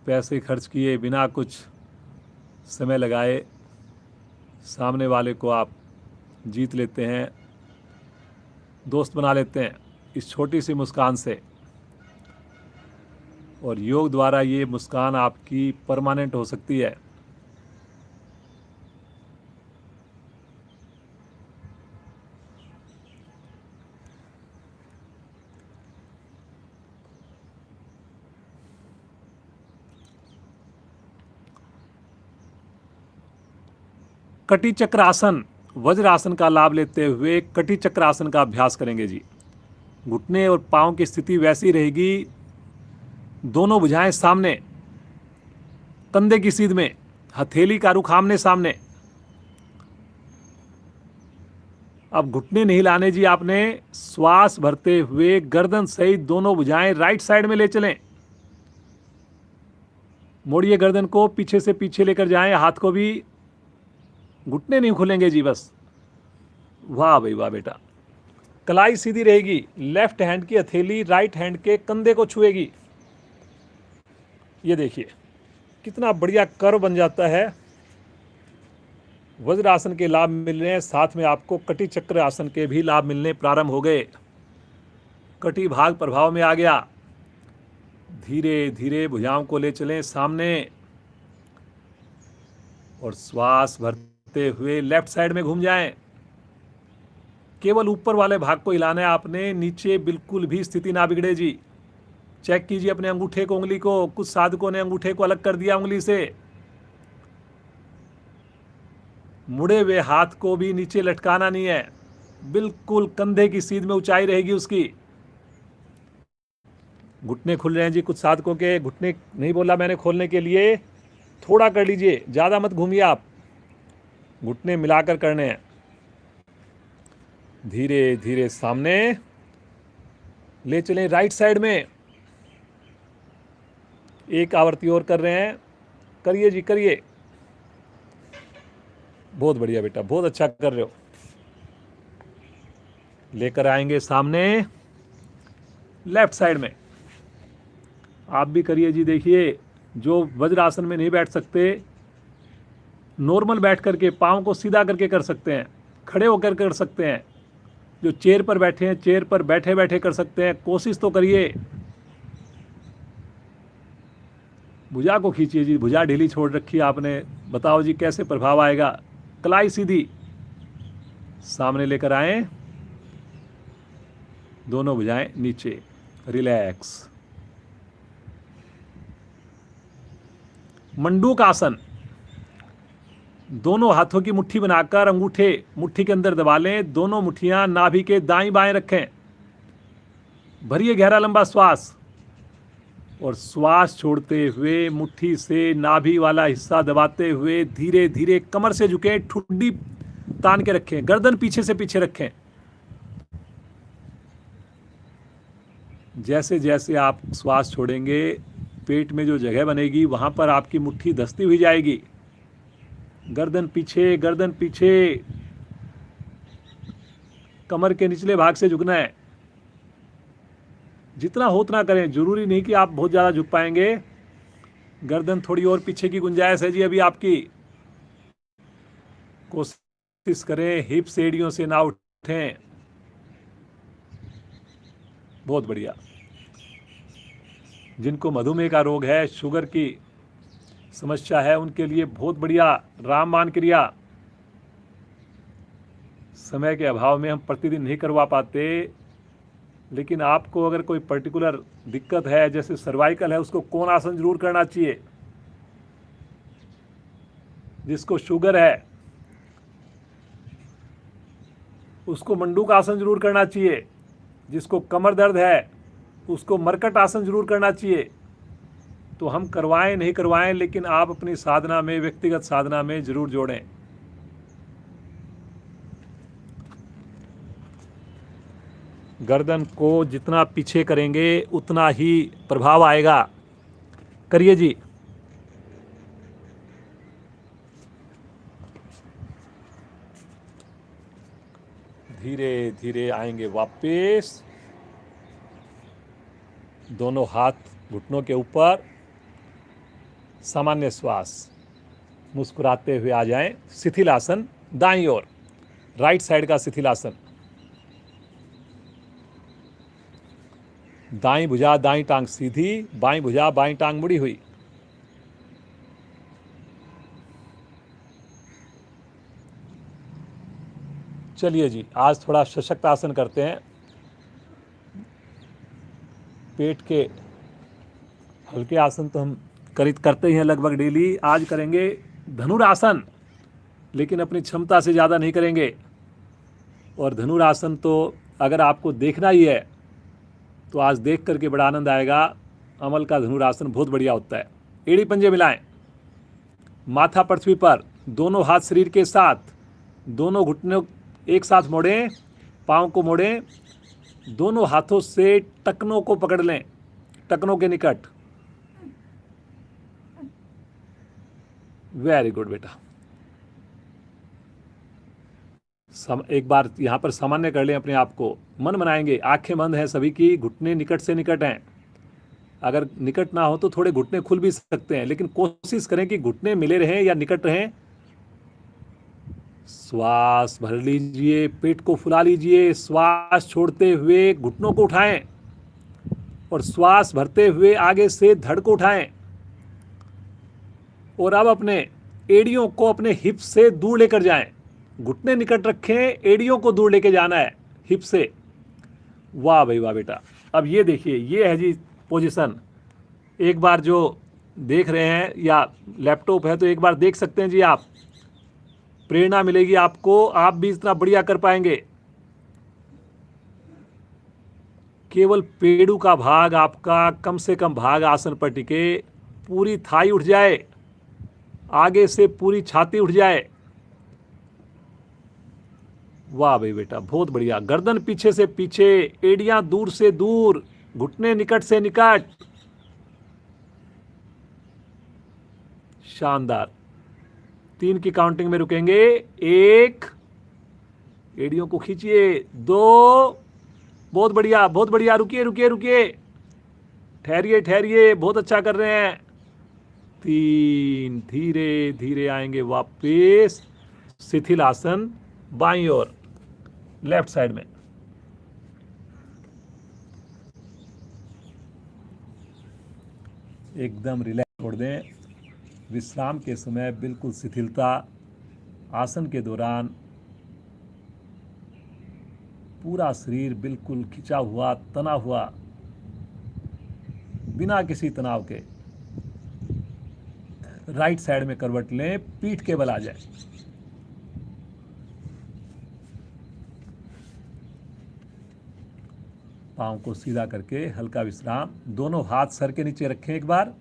पैसे खर्च किए, बिना कुछ समय लगाए सामने वाले को आप जीत लेते हैं, दोस्त बना लेते हैं इस छोटी सी मुस्कान से। और योग द्वारा ये मुस्कान आपकी परमानेंट हो सकती है। कटी चक्र आसन, वज्र आसन का लाभ लेते हुए कटी चक्र आसन का अभ्यास करेंगे जी। घुटने और पाँव की स्थिति वैसी रहेगी, दोनों भुजाएं सामने, कंधे की सीध में, हथेली का रुख आमने सामने। अब घुटने नहीं लाने जी आपने, श्वास भरते हुए गर्दन सहित दोनों भुजाएं राइट साइड में ले चलें। मोड़िए गर्दन को, पीछे से पीछे लेकर जाएं, हाथ को भी। घुटने नहीं खुलेंगे जी बस। वाह भाई वाह बेटा। कलाई सीधी रहेगी, लेफ्ट हैंड की हथेली राइट हैंड के कंधे को छुएगी। ये देखिए कितना बढ़िया कर्व बन जाता है। वज्रासन के लाभ मिल रहे हैं, साथ में आपको कटी चक्र आसन के भी लाभ मिलने प्रारंभ हो गए। कटी भाग प्रभाव में आ गया। धीरे धीरे भुजाओं को ले चलें सामने और श्वास भरते हुए लेफ्ट साइड में घूम जाएं। केवल ऊपर वाले भाग को हिलाना है आपने, नीचे बिल्कुल भी स्थिति ना बिगड़े जी। चेक कीजिए अपने अंगूठे को, उंगली को। कुछ साधकों ने अंगूठे को अलग कर दिया उंगली से। मुड़े हुए हाथ को भी नीचे लटकाना नहीं है, बिल्कुल कंधे की सीध में ऊंचाई रहेगी उसकी। घुटने खुल रहे हैं जी कुछ साधकों के। घुटने नहीं बोला मैंने खोलने के लिए, थोड़ा कर लीजिए, ज़्यादा मत घूमिए आप। घुटने मिलाकर करने हैं। धीरे धीरे सामने ले चलें राइट साइड में। एक आवृत्ति और कर रहे हैं, करिए जी करिए। बहुत बढ़िया बेटा, बहुत अच्छा कर रहे हो। लेकर आएंगे सामने लेफ्ट साइड में। आप भी करिए जी। देखिए जो वज्रासन में नहीं बैठ सकते, नॉर्मल बैठ करके पाँव को सीधा करके कर सकते हैं, खड़े होकर कर सकते हैं। जो चेयर पर बैठे हैं, चेयर पर बैठे बैठे कर सकते हैं। कोशिश तो करिए। भुजा को खींचिए जी, भुजा ढीली छोड़ रखी है आपने। बताओ जी कैसे प्रभाव आएगा। कलाई सीधी, सामने लेकर आए, दोनों भुजाएं नीचे, रिलैक्स। मंडूक आसन, दोनों हाथों की मुट्ठी बनाकर अंगूठे मुट्ठी के अंदर दबा लें। दोनों मुट्ठियां नाभि के दाईं बाएं रखें। भरिए गहरा लंबा श्वास और श्वास छोड़ते हुए मुट्ठी से नाभि वाला हिस्सा दबाते हुए धीरे धीरे कमर से झुकें, ठुड्डी तान के रखें, गर्दन पीछे से पीछे रखें। जैसे जैसे आप श्वास छोड़ेंगे, पेट में जो जगह बनेगी वहां पर आपकी मुट्ठी धंसती हुई जाएगी। गर्दन पीछे, गर्दन पीछे, कमर के निचले भाग से झुकना है। जितना हो उतना करें, जरूरी नहीं कि आप बहुत ज़्यादा झुक पाएंगे। गर्दन थोड़ी और पीछे की गुंजाइश है जी अभी आपकी। कोशिश करें हिप एड़ियों से ना उठें। बहुत बढ़िया। जिनको मधुमेह का रोग है, शुगर की समस्या है, उनके लिए बहुत बढ़िया रामबाण क्रिया। समय के अभाव में हम प्रतिदिन नहीं करवा पाते, लेकिन आपको अगर कोई पर्टिकुलर दिक्कत है, जैसे सर्वाइकल है, उसको कौन आसन जरूर करना चाहिए। जिसको शुगर है उसको मंडूक आसन जरूर करना चाहिए। जिसको कमर दर्द है उसको मरकट आसन जरूर करना चाहिए। तो हम करवाएं नहीं करवाएं, लेकिन आप अपनी साधना में, व्यक्तिगत साधना में जरूर जोड़ें। गर्दन को जितना पीछे करेंगे उतना ही प्रभाव आएगा। करिए जी। धीरे धीरे आएंगे वापस। दोनों हाथ घुटनों के ऊपर, सामान्य श्वास, मुस्कुराते हुए आ जाएं। शिथिल आसन दाईं ओर, राइट साइड का शिथिल आसन। दाईं भुजा दाईं टांग सीधी, बाईं भुजा बाईं टांग मुड़ी हुई। चलिए जी, आज थोड़ा सशक्त आसन करते हैं। पेट के हल्के आसन तो हम करते ही हैं लगभग डेली। आज करेंगे धनुरासन, लेकिन अपनी क्षमता से ज़्यादा नहीं करेंगे। और धनुरासन तो अगर आपको देखना ही है तो आज देख करके बड़ा आनंद आएगा। अमल का धनुरासन बहुत बढ़िया होता है। एड़ी पंजे मिलाएं, माथा पृथ्वी पर, दोनों हाथ शरीर के साथ, दोनों घुटनों एक साथ मोड़ें, पाँव को मोड़ें, दोनों हाथों से टखनों को पकड़ लें, टखनों के निकट। वेरी गुड बेटा। एक बार यहाँ पर सामान्य कर लें अपने आप को, मन बनाएंगे। आंखें बंद हैं सभी की, घुटने निकट से निकट हैं। अगर निकट ना हो तो थोड़े घुटने खुल भी सकते हैं, लेकिन कोशिश करें कि घुटने मिले रहें या निकट रहें। श्वास भर लीजिए, पेट को फुला लीजिए, श्वास छोड़ते हुए घुटनों को उठाएं और श्वास भरते हुए आगे से धड़ को उठाएं। और अब अपने एड़ियों को अपने हिप से दूर लेकर जाएं। घुटने निकट रखें, एड़ियों को दूर लेके जाना है हिप से। वाह भाई वाह बेटा। अब ये देखिए, ये है जी पोजीशन। एक बार जो देख रहे हैं या लैपटॉप है तो एक बार देख सकते हैं जी आप, प्रेरणा मिलेगी आपको, आप भी इतना बढ़िया कर पाएंगे। केवल पेड़ू का भाग आपका, कम से कम भाग आसन पर टिके, पूरी थाई उठ जाए, आगे से पूरी छाती उठ जाए। वाह भाई बेटा, बहुत बढ़िया। गर्दन पीछे से पीछे, एड़ियां दूर से दूर, घुटने निकट से निकट। शानदार। 3 की काउंटिंग में रुकेंगे। 1, एड़ियों को खींचिए। 2, बहुत बढ़िया बहुत बढ़िया। रुकिए रुकिए रुकिए, ठहरिए ठहरिए, बहुत अच्छा कर रहे हैं। 3, धीरे धीरे आएंगे वापस। शिथिल आसन बाईं ओर, लेफ्ट साइड में। एकदम रिलैक्स छोड़ दें। विश्राम के समय बिल्कुल शिथिलता। आसन के दौरान पूरा शरीर बिल्कुल खिंचा हुआ, तना हुआ, बिना किसी तनाव के। राइट साइड में करवट लें, पीठ के बल आ जाए। पाँव को सीधा करके हल्का विश्राम। दोनों हाथ सर के नीचे रखें। एक बार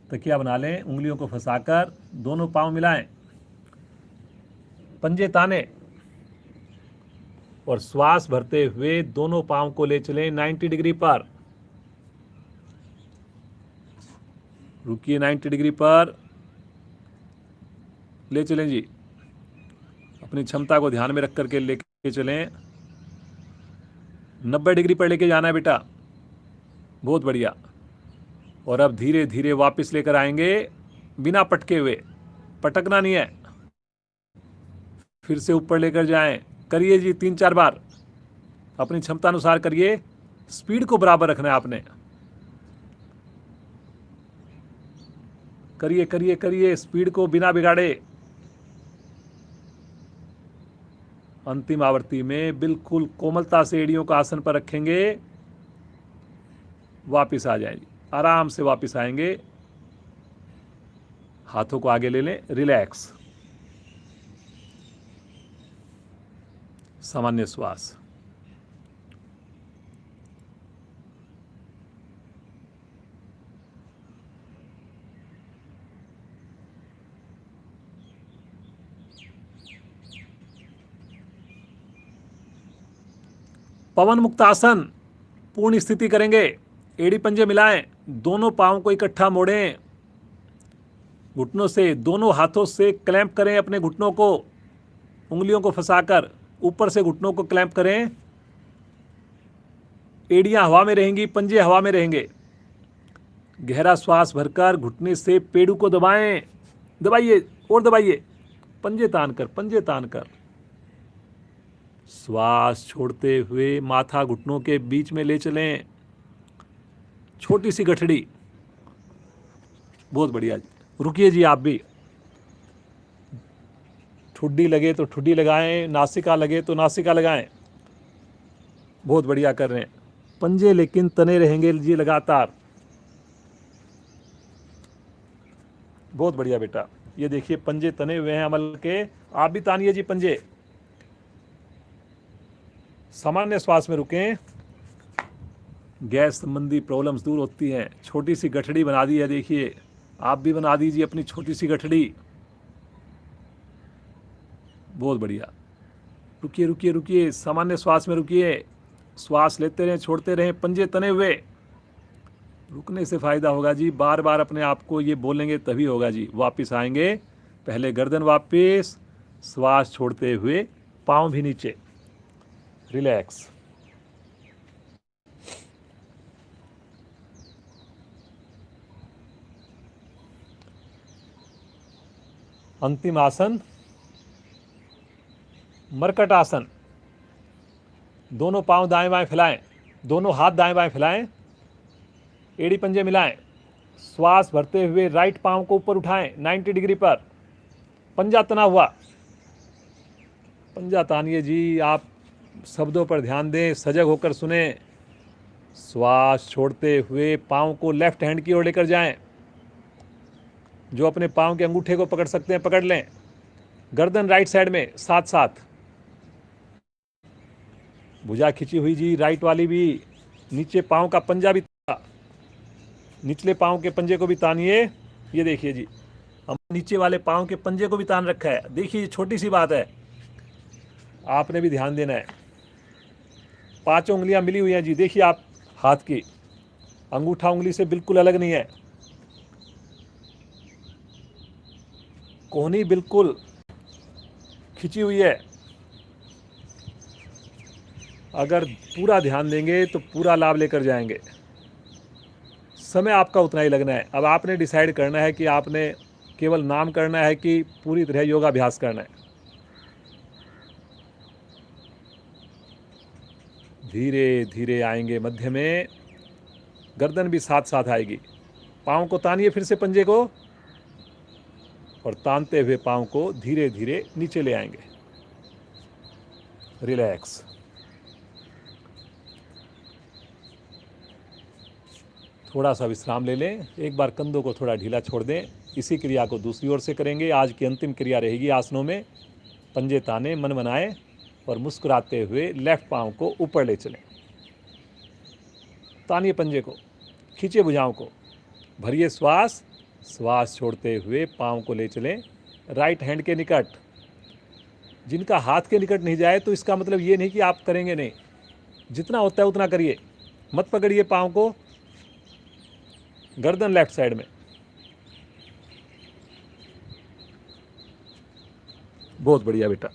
तकिया बना लें, उंगलियों को फंसाकर दोनों पाँव मिलाएं, पंजे ताने और श्वास भरते हुए दोनों पाँव को ले चलें 90 डिग्री पर। रुकिए, 90 डिग्री पर ले चलें जी। अपनी क्षमता को ध्यान में रख करके लेके चलें। 90 डिग्री पर लेके जाना है बेटा, बहुत बढ़िया। और अब धीरे धीरे वापस लेकर आएंगे, बिना पटके हुए, पटकना नहीं है। फिर से ऊपर लेकर जाएं। करिए जी 3-4 बार, अपनी क्षमता अनुसार करिए। स्पीड को बराबर रखना है आपने। करिए करिए करिए, स्पीड को बिना बिगाड़े। अंतिम आवृत्ति में बिल्कुल कोमलता से एड़ियों को आसन पर रखेंगे। वापिस आ जाएंगे, आराम से वापिस आएंगे। हाथों को आगे ले लें, रिलैक्स, सामान्य श्वास। पवन मुक्त आसन पूर्ण स्थिति करेंगे। एड़ी पंजे मिलाएं, दोनों पांवों को इकट्ठा मोड़ें, घुटनों से, दोनों हाथों से क्लैंप करें अपने घुटनों को, उंगलियों को फंसाकर ऊपर से घुटनों को क्लैंप करें। एड़ियां हवा में रहेंगी, पंजे हवा में रहेंगे। गहरा श्वास भरकर घुटने से पेड़ू को दबाएं, दबाइए और दबाइए, पंजे तान कर, पंजे तान कर। श्वास छोड़ते हुए माथा घुटनों के बीच में ले चलें, छोटी सी गठड़ी। बहुत बढ़िया जी, रुकिए जी आप भी। ठुड्डी लगे तो ठुड्डी लगाएं, नासिका लगे तो नासिका लगाएं। बहुत बढ़िया कर रहे हैं। पंजे लेकिन तने रहेंगे जी लगातार। बहुत बढ़िया बेटा, ये देखिए पंजे तने हुए हैं अमल के। आप भी तानिए जी पंजे। सामान्य श्वास में रुकें, गैस संबंधी प्रॉब्लम्स दूर होती हैं। छोटी सी गठड़ी बना दी है, देखिए आप भी बना दीजिए अपनी छोटी सी गठड़ी। बहुत बढ़िया, रुकिए रुकिए रुकिए, सामान्य श्वास में रुकिए। श्वास लेते रहें, छोड़ते रहें, पंजे तने हुए। रुकने से फ़ायदा होगा जी, बार बार अपने आप को ये बोलेंगे तभी होगा जी। वापस आएंगे, पहले गर्दन वापस, श्वास छोड़ते हुए पाँव भी नीचे, रिलैक्स। अंतिम आसन मरकट आसन। दोनों पांव दाएं बाएं फैलाएं, दोनों हाथ दाएं बाएं फैलाएं, एड़ी पंजे मिलाएं। श्वास भरते हुए राइट पांव को ऊपर उठाएं 90 डिग्री पर, पंजा तना हुआ। पंजा तानिए जी, आप शब्दों पर ध्यान दें, सजग होकर सुने। श्वास छोड़ते हुए पांव को लेफ्ट हैंड की ओर लेकर जाएं। जो अपने पांव के अंगूठे को पकड़ सकते हैं पकड़ लें। गर्दन राइट साइड में साथ साथ, भुजा खिंची हुई जी राइट वाली भी। नीचे पांव का पंजा भी, निचले पांव के पंजे को भी तानिए। ये देखिए जी, हम नीचे वाले पांव के पंजे को भी तान रखा है। देखिए ये छोटी सी बात है, आपने भी ध्यान देना है। पांचों उंगलियां मिली हुई हैं जी, देखिए आप हाथ की, अंगूठा उंगली से बिल्कुल अलग नहीं है। कोहनी बिल्कुल खिंची हुई है। अगर पूरा ध्यान देंगे तो पूरा लाभ लेकर जाएंगे। समय आपका उतना ही लगना है। अब आपने डिसाइड करना है कि आपने केवल नाम करना है कि पूरी तरह योगाभ्यास करना है। धीरे धीरे आएंगे मध्य में, गर्दन भी साथ साथ आएगी। पाँव को तानिए फिर से पंजे को, और तानते हुए पाँव को धीरे धीरे नीचे ले आएंगे। रिलैक्स। थोड़ा सा विश्राम ले लें, एक बार कंधों को थोड़ा ढीला छोड़ दें। इसी क्रिया को दूसरी ओर से करेंगे। आज की अंतिम क्रिया रहेगी आसनों में। पंजे ताने, मन बनाएं और मुस्कुराते हुए लेफ्ट पाँव को ऊपर ले चलें। तानिए पंजे को, खींचिए भुजाओं को, भरिए श्वास। श्वास छोड़ते हुए पाँव को ले चलें राइट हैंड के निकट। जिनका हाथ के निकट नहीं जाए तो इसका मतलब ये नहीं कि आप करेंगे नहीं, जितना होता है उतना करिए। मत पकड़िए पाँव को। गर्दन लेफ्ट साइड में। बहुत बढ़िया बेटा।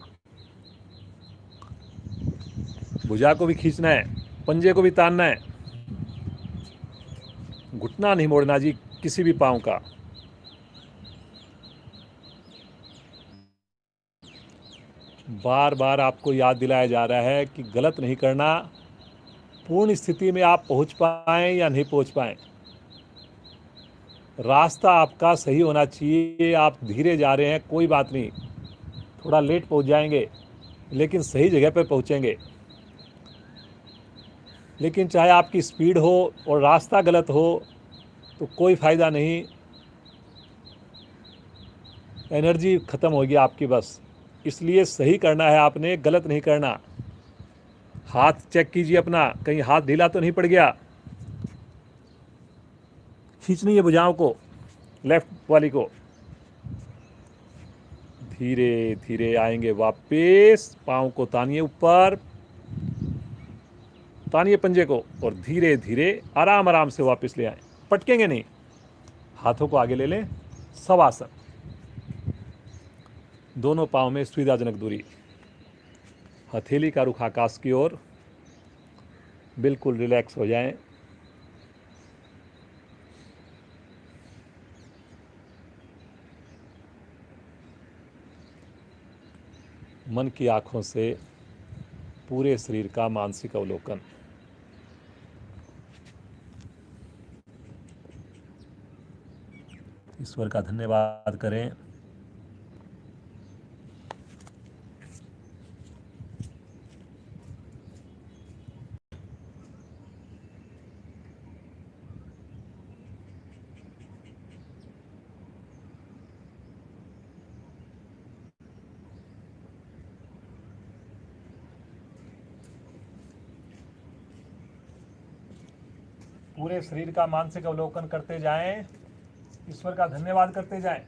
भुजा को भी खींचना है, पंजे को भी तानना है। घुटना नहीं मोड़ना जी किसी भी पाँव का। बार बार आपको याद दिलाया जा रहा है कि गलत नहीं करना। पूर्ण स्थिति में आप पहुंच पाएं या नहीं पहुंच पाएं, रास्ता आपका सही होना चाहिए। आप धीरे जा रहे हैं, कोई बात नहीं, थोड़ा लेट पहुंच जाएंगे लेकिन सही जगह पर पहुंचेंगे। लेकिन चाहे आपकी स्पीड हो और रास्ता गलत हो तो कोई फ़ायदा नहीं, एनर्जी ख़त्म होगी आपकी बस। इसलिए सही करना है आपने, गलत नहीं करना। हाथ चेक कीजिए अपना, कहीं हाथ ढीला तो नहीं पड़ गया। खींचनी है भुजाओं को, लेफ्ट वाली को। धीरे धीरे आएंगे वापस, पाँव को तानिए ऊपर, तानिए पंजे को, और धीरे धीरे आराम आराम से वापस ले आएं। पटकेंगे नहीं। हाथों को आगे ले लें, शवासन। दोनों पाँव में सुविधाजनक दूरी, हथेली का रुख आकाश की ओर। बिल्कुल रिलैक्स हो जाएं। मन की आँखों से पूरे शरीर का मानसिक अवलोकन। ईश्वर का धन्यवाद करें। पूरे शरीर का मानसिक अवलोकन करते जाएं, ईश्वर का धन्यवाद करते जाएं।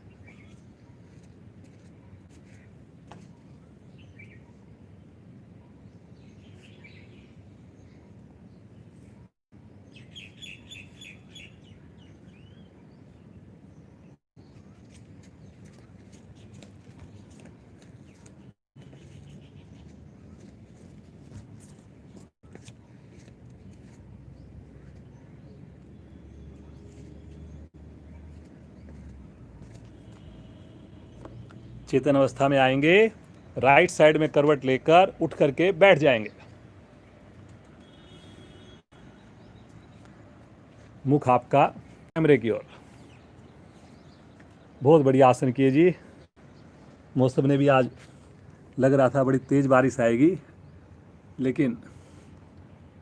चेतन अवस्था में आएंगे, राइट साइड में करवट लेकर उठ करके बैठ जाएंगे। मुख आपका कैमरे की ओर। बहुत बढ़िया आसन किए जी। मौसम ने भी आज लग रहा था बड़ी तेज बारिश आएगी, लेकिन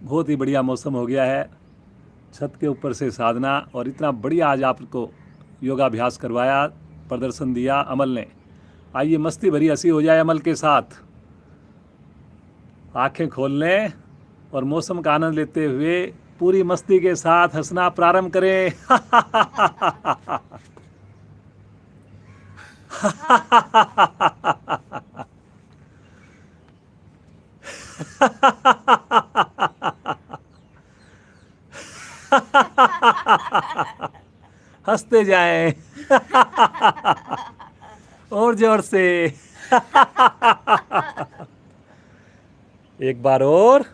बहुत ही बढ़िया मौसम हो गया है। छत के ऊपर से साधना और इतना बढ़िया आज आपको योगाभ्यास करवाया, प्रदर्शन दिया अमल ने। आइए मस्ती भरी हंसी हो जाए अमल के साथ। आंखें खोल लें और मौसम का आनंद लेते हुए पूरी मस्ती के साथ हंसना प्रारंभ करें। हंसते जाएं और जोर से। एक बार और।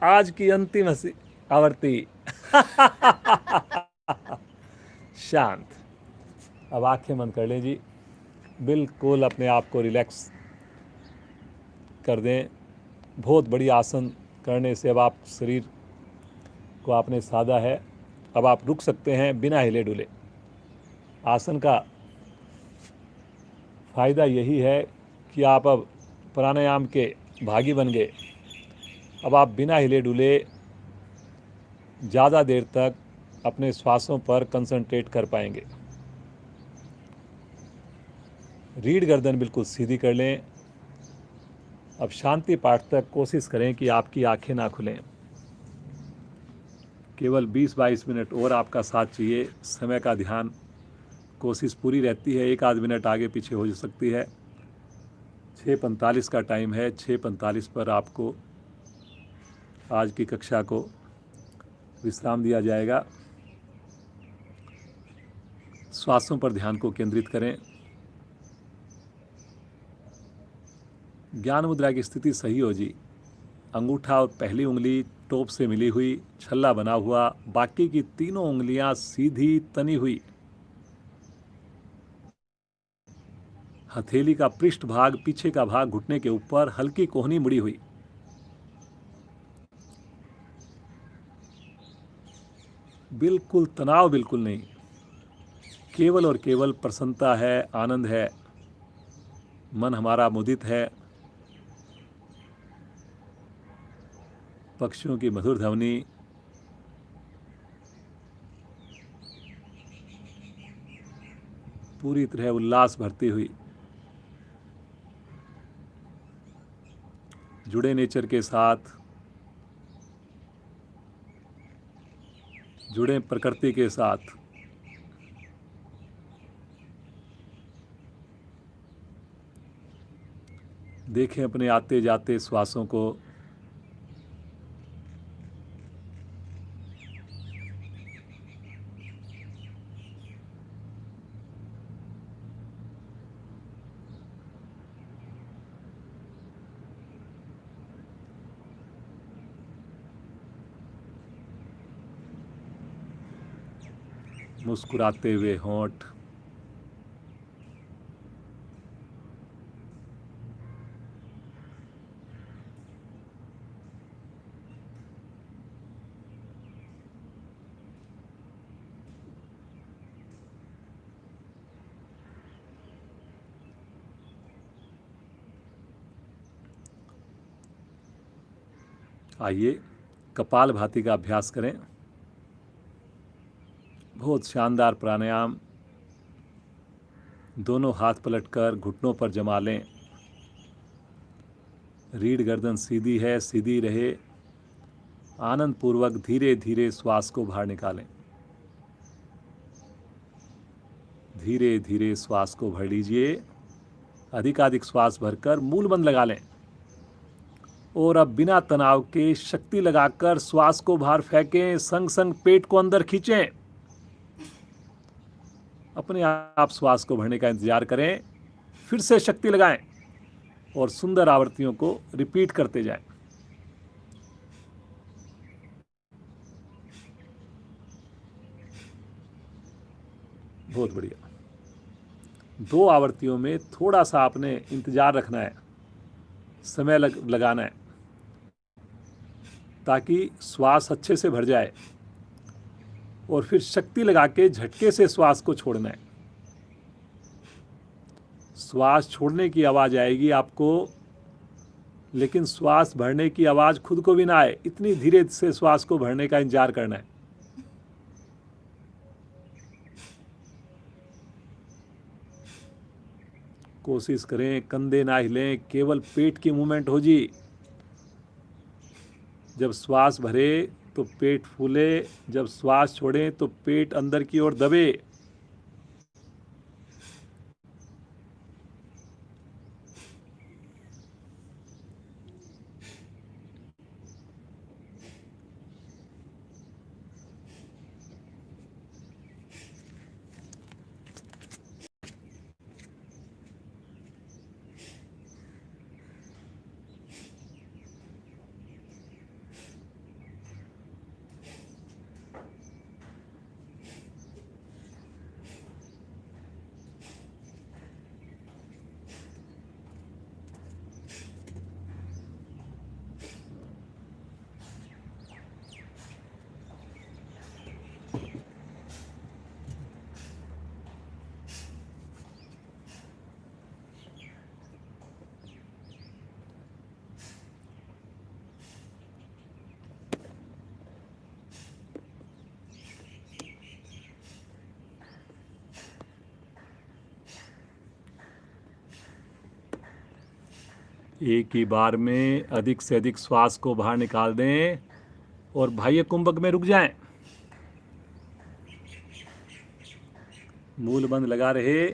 आज की अंतिम हंसी आवृत्ति। शांत। अब आंखें बंद कर लें जी। बिल्कुल अपने आप को रिलैक्स कर दें। बहुत बड़ी आसन करने से अब आप शरीर को आपने साधा है। अब आप रुक सकते हैं बिना हिले डुले। आसन का फ़ायदा यही है कि आप अब प्राणायाम के भागी बन गए। अब आप बिना हिले डुले ज़्यादा देर तक अपने श्वासों पर कंसंट्रेट कर पाएंगे। रीढ़ गर्दन बिल्कुल सीधी कर लें। अब शांति पाठ तक कोशिश करें कि आपकी आंखें ना खुलें। केवल 20-22 मिनट और आपका साथ चाहिए। समय का ध्यान, कोशिश पूरी रहती है, एक आध मिनट आगे पीछे हो सकती है। 6:45 का टाइम है। 6:45 पर आपको आज की कक्षा को विश्राम दिया जाएगा। श्वासों पर ध्यान को केंद्रित करें। ज्ञान मुद्रा की स्थिति सही हो जी। अंगूठा और पहली उंगली टोप से मिली हुई, छल्ला बना हुआ, बाकी की तीनों उंगलियां सीधी तनी हुई। हथेली का पृष्ठ भाग, पीछे का भाग घुटने के ऊपर, हल्की कोहनी मुड़ी हुई। बिल्कुल तनाव बिल्कुल नहीं, केवल और केवल प्रसन्नता है, आनंद है। मन हमारा मुदित है। पक्षियों की मधुर ध्वनि, पूरी तरह उल्लास भरती हुई। जुड़े नेचर के साथ, जुड़े प्रकृति के साथ। देखें अपने आते जाते श्वासों को। मुस्कुराते हुए होंठ, आइए कपाल भाती का अभ्यास करें। बहुत शानदार प्राणायाम। दोनों हाथ पलटकर घुटनों पर जमा लें। रीढ़ गर्दन सीधी है, सीधी रहे। आनंद पूर्वक धीरे धीरे श्वास को बाहर निकालें। धीरे धीरे श्वास को भर लीजिए। अधिकाधिक श्वास भरकर मूल बंद लगा लें और अब बिना तनाव के शक्ति लगाकर श्वास को बाहर फेंकें। संग संग पेट को अंदर खींचें। अपने आप श्वास को भरने का इंतजार करें। फिर से शक्ति लगाएं और सुंदर आवृत्तियों को रिपीट करते जाएं। बहुत बढ़िया। 2 आवृत्तियों में थोड़ा सा आपने इंतजार रखना है, समय लगाना है ताकि श्वास अच्छे से भर जाए और फिर शक्ति लगा के झटके से श्वास को छोड़ना है। श्वास छोड़ने की आवाज़ आएगी आपको, लेकिन श्वास भरने की आवाज़ खुद को भी ना आए, इतनी धीरे से श्वास को भरने का इंतजार करना है। कोशिश करें कंधे ना हिलें, केवल पेट की मूवमेंट हो जी। जब श्वास भरे तो पेट फूले, जब श्वास छोड़ें तो पेट अंदर की ओर दबे। एक ही बार में अधिक से अधिक श्वास को बाहर निकाल दें और बाह्य कुंभक में रुक जाएं। मूल बंद लगा रहे।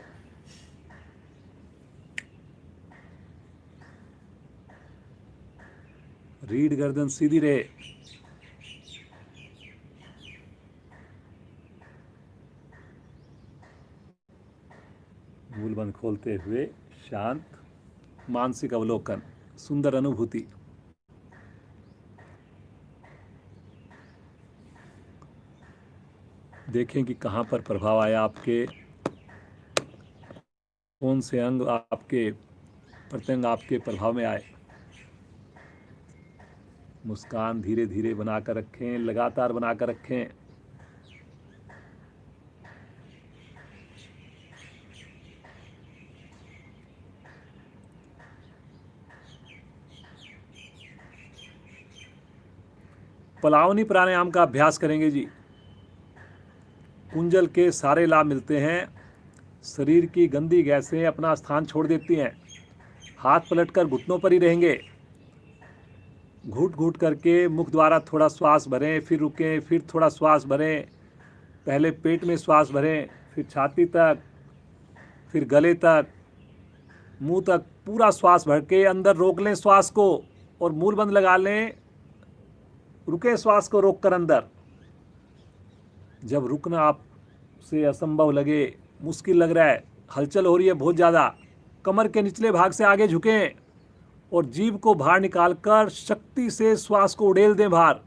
रीढ़ गर्दन सीधी रहे। मूल बंद खोलते हुए शांत मानसिक अवलोकन, सुंदर अनुभूति। देखें कि कहाँ पर प्रभाव आया आपके, कौन से अंग आपके प्रत्यंग आपके प्रभाव में आए। मुस्कान धीरे धीरे बनाकर रखें, लगातार बनाकर रखें। पलावनी प्राणायाम का अभ्यास करेंगे जी। कुंजल के सारे लाभ मिलते हैं। शरीर की गंदी गैसें अपना स्थान छोड़ देती हैं। हाथ पलटकर घुटनों पर ही रहेंगे। घूट घूट करके मुख द्वारा थोड़ा श्वास भरें, फिर रुकें, फिर थोड़ा श्वास भरें। पहले पेट में श्वास भरें, फिर छाती तक, फिर गले तक, मुंह तक पूरा श्वास भर के अंदर रोक लें श्वास को और मूल बंद लगा लें। रुके श्वास को रोक कर अंदर। जब रुकना आपसे असंभव लगे, मुश्किल लग रहा है, हलचल हो रही है बहुत ज़्यादा, कमर के निचले भाग से आगे झुकें और जीभ को बाहर निकालकर शक्ति से श्वास को उड़ेल दें बाहर।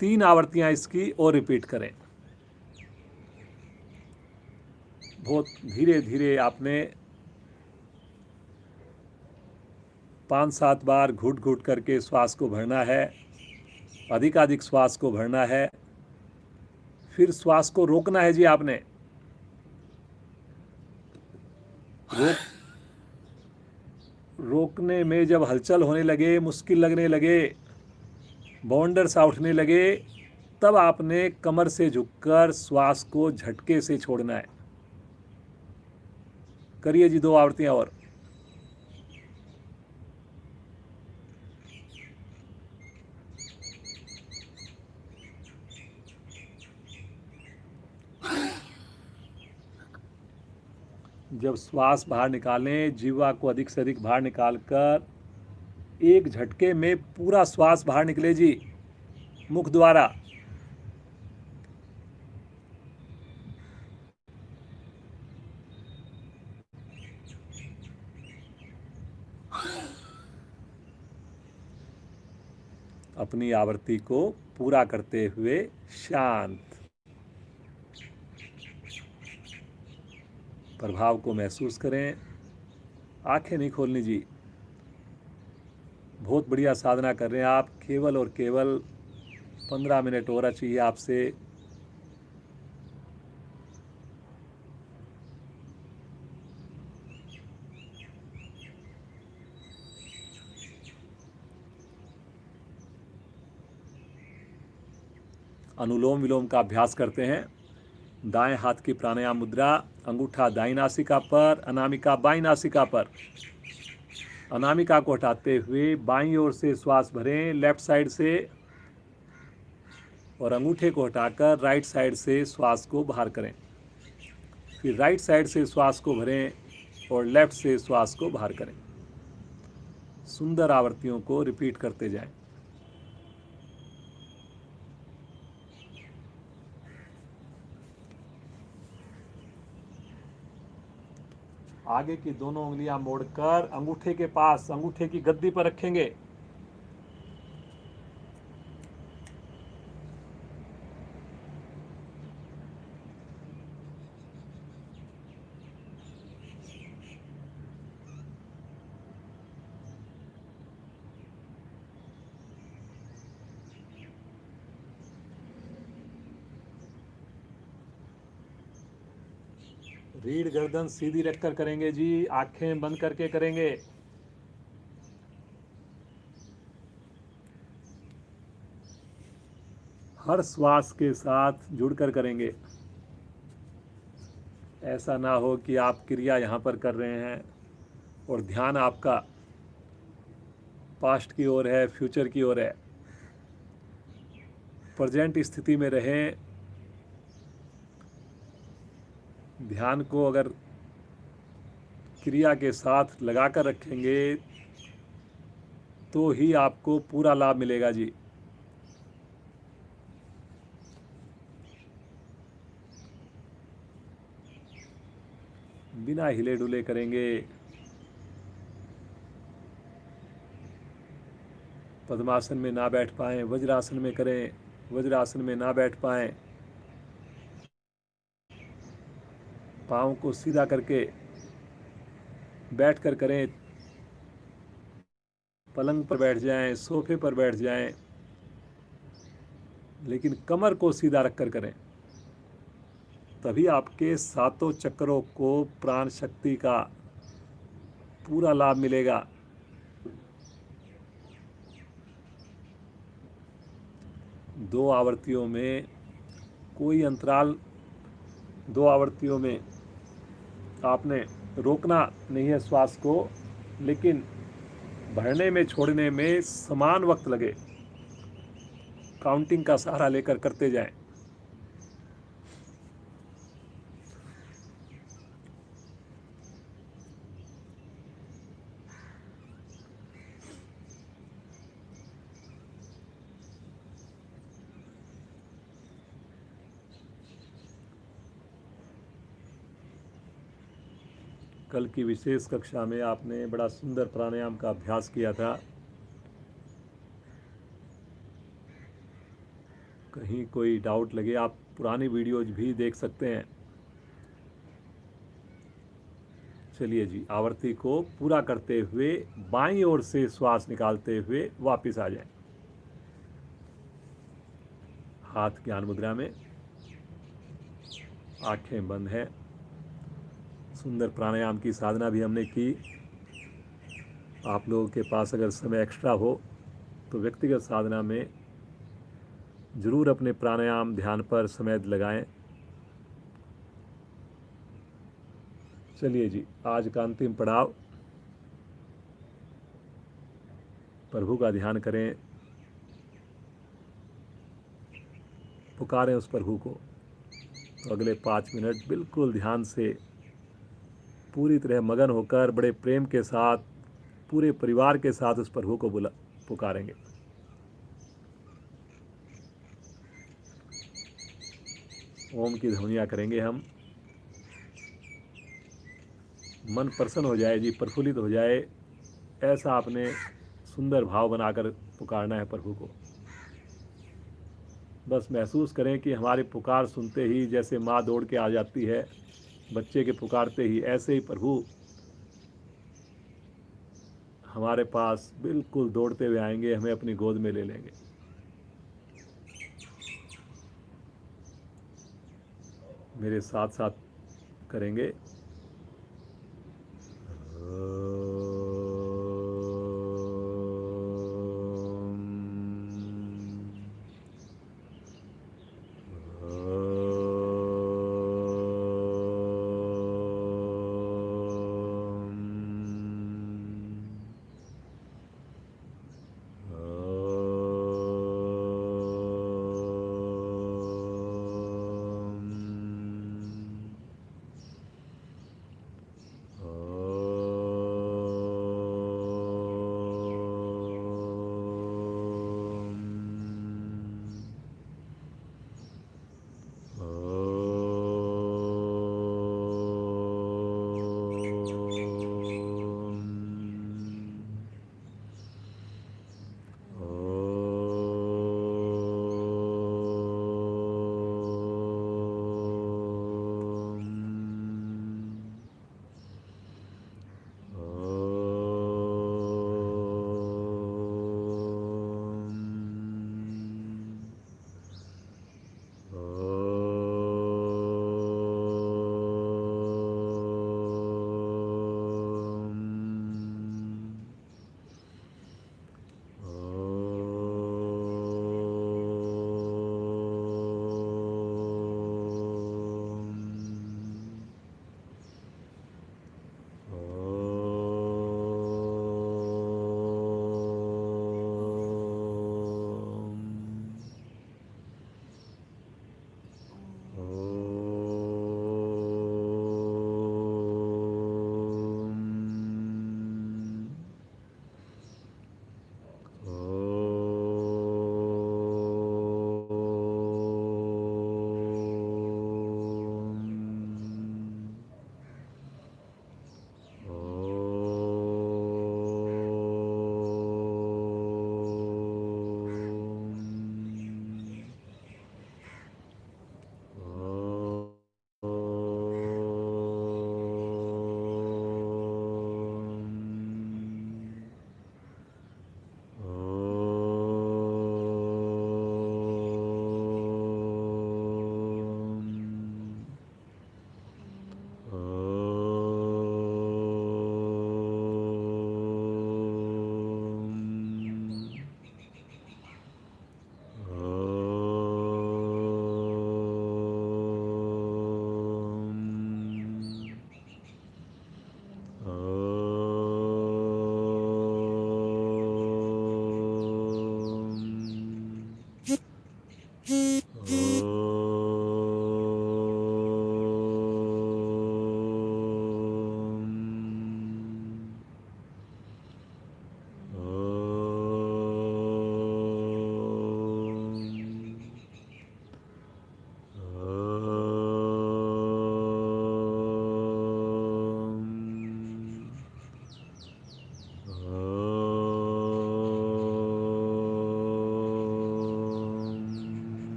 3 आवृत्तियां इसकी और रिपीट करें। बहुत धीरे धीरे आपने 5-7 बार घुट घुट करके श्वास को भरना है। अधिकाधिक श्वास को भरना है। फिर श्वास को रोकना है जी। आपने रोकने में जब हलचल होने लगे, मुश्किल लगने लगे, बाउंडर सा उठने लगे, तब आपने कमर से झुककर श्वास को झटके से छोड़ना है। करिए जी 2 आवृत्तियां और। जब श्वास बाहर निकालें, जीवा को अधिक से अधिक बाहर निकालकर एक झटके में पूरा श्वास बाहर निकले जी, मुख द्वारा। अपनी आवृत्ति को पूरा करते हुए शांत। प्रभाव को महसूस करें, आंखें नहीं खोलनी जी। बहुत बढ़िया साधना कर रहे हैं आप। केवल और केवल 15 मिनट और चाहिए आपसे। अनुलोम विलोम का अभ्यास करते हैं। दाएं हाथ की प्राणायाम मुद्रा, अंगूठा दाईं नासिका पर, अनामिका बाईं नासिका पर। अनामिका को हटाते हुए बाईं ओर से श्वास भरें लेफ्ट साइड से, और अंगूठे को हटाकर राइट साइड से श्वास को बाहर करें। फिर राइट साइड से श्वास को भरें और लेफ्ट से श्वास को बाहर करें। सुंदर आवृत्तियों को रिपीट करते जाएं। आगे की दोनों उंगलियां मोड़कर अंगूठे के पास, अंगूठे की गद्दी पर रखेंगे। रीढ़ गर्दन सीधी रखकर करेंगे जी, आंखें बंद करके करेंगे। हर श्वास के साथ जुड़कर करेंगे। ऐसा ना हो कि आप क्रिया यहाँ पर कर रहे हैं और ध्यान आपका पास्ट की ओर है, फ्यूचर की ओर है। प्रेजेंट स्थिति में रहें। ध्यान को अगर क्रिया के साथ लगाकर रखेंगे तो ही आपको पूरा लाभ मिलेगा जी। बिना हिले डुले करेंगे। पद्मासन में ना बैठ पाएं, वज्रासन में करें। वज्रासन में ना बैठ पाएं, पाँव को सीधा करके बैठकर करें। पलंग पर बैठ जाएं, सोफे पर बैठ जाएं, लेकिन कमर को सीधा रखकर करें। तभी आपके 7 चक्रों को प्राण शक्ति का पूरा लाभ मिलेगा। दो आवृत्तियों में कोई अंतराल, 2 आवृत्तियों में आपने रोकना नहीं है श्वास को, लेकिन भरने में छोड़ने में समान वक्त लगे। काउंटिंग का सहारा लेकर करते जाएं। कल की विशेष कक्षा में आपने बड़ा सुंदर प्राणायाम का अभ्यास किया था। कहीं कोई डाउट लगे आप पुरानी वीडियोज भी देख सकते हैं। चलिए जी, आवृत्ति को पूरा करते हुए बाईं ओर से श्वास निकालते हुए वापस आ जाएं। हाथ ज्ञान मुद्रा में, आंखें बंद हैं। सुंदर प्राणायाम की साधना भी हमने की। आप लोगों के पास अगर समय एक्स्ट्रा हो तो व्यक्तिगत साधना में ज़रूर अपने प्राणायाम ध्यान पर समय लगाएं। चलिए जी, आज का अंतिम पड़ाव, प्रभु का ध्यान करें, पुकारें उस प्रभु को। तो अगले 5 मिनट बिल्कुल ध्यान से पूरी तरह मगन होकर बड़े प्रेम के साथ पूरे परिवार के साथ उस प्रभु को पुकारेंगे। ओम की ध्वनियाँ करेंगे हम। मन प्रसन्न हो जाए जी, प्रफुल्लित हो जाए, ऐसा आपने सुंदर भाव बनाकर पुकारना है प्रभु को। बस महसूस करें कि हमारी पुकार सुनते ही जैसे माँ दौड़ के आ जाती है बच्चे के पुकारते ही, ऐसे ही प्रभु हमारे पास बिल्कुल दौड़ते हुए आएंगे, हमें अपनी गोद में ले लेंगे। मेरे साथ साथ करेंगे।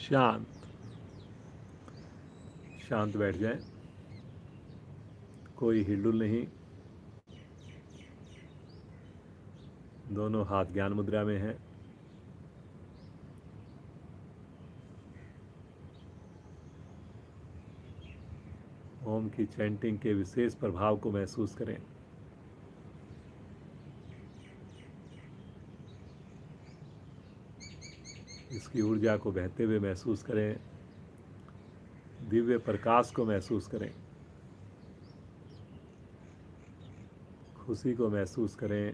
शांत शांत बैठ जाएं, कोई हिलडुल नहीं। दोनों हाथ ज्ञान मुद्रा में हैं। ओम की चैंटिंग के विशेष प्रभाव को महसूस करें। इसकी ऊर्जा को बहते हुए महसूस करें, दिव्य प्रकाश को महसूस करें, खुशी को महसूस करें,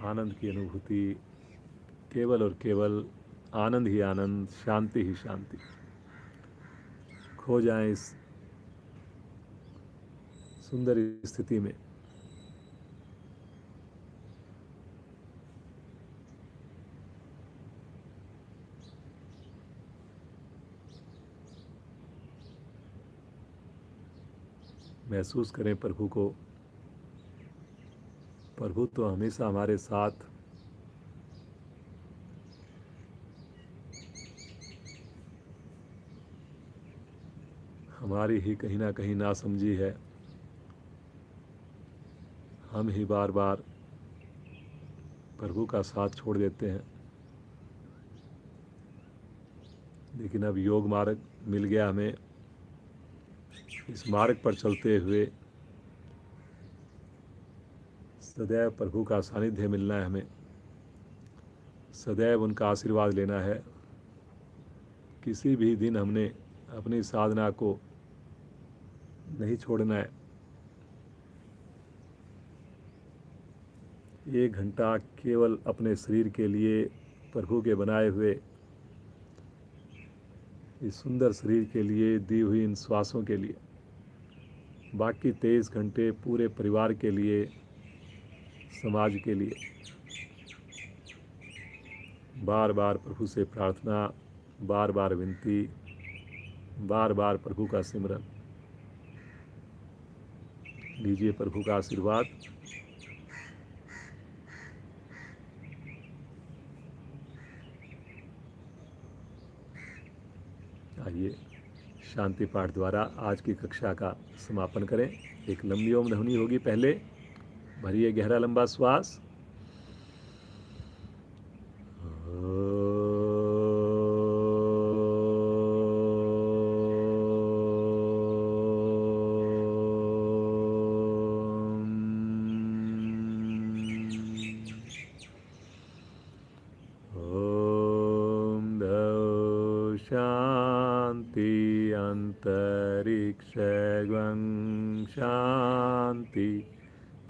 आनंद की अनुभूति, केवल और केवल आनंद ही आनंद, शांति ही शांति। खो जाएं इस सुंदर स्थिति में। महसूस करें प्रभु को। प्रभु तो हमेशा हमारे साथ हमारी ही कहीं ना कहीं नासमझी है। हम ही बार बार प्रभु का साथ छोड़ देते हैं। लेकिन अब योग मार्ग मिल गया हमें। इस मार्ग पर चलते हुए सदैव प्रभु का सानिध्य मिलना है हमें, सदैव उनका आशीर्वाद लेना है। किसी भी दिन हमने अपनी साधना को नहीं छोड़ना है। 1 घंटा केवल अपने शरीर के लिए, प्रभु के बनाए हुए इस सुंदर शरीर के लिए, दी हुई इन श्वासों के लिए। बाकी 23 घंटे पूरे परिवार के लिए, समाज के लिए। बार बार प्रभु से प्रार्थना, बार बार विनती, बार बार प्रभु का सिमरन। लीजिए प्रभु का आशीर्वाद। आइए शांति पाठ द्वारा आज की कक्षा का समापन करें। एक लंबी ओम ध्वनि होगी। पहले भरिए गहरा लंबा श्वास। शांति अंतरिक्षं शांति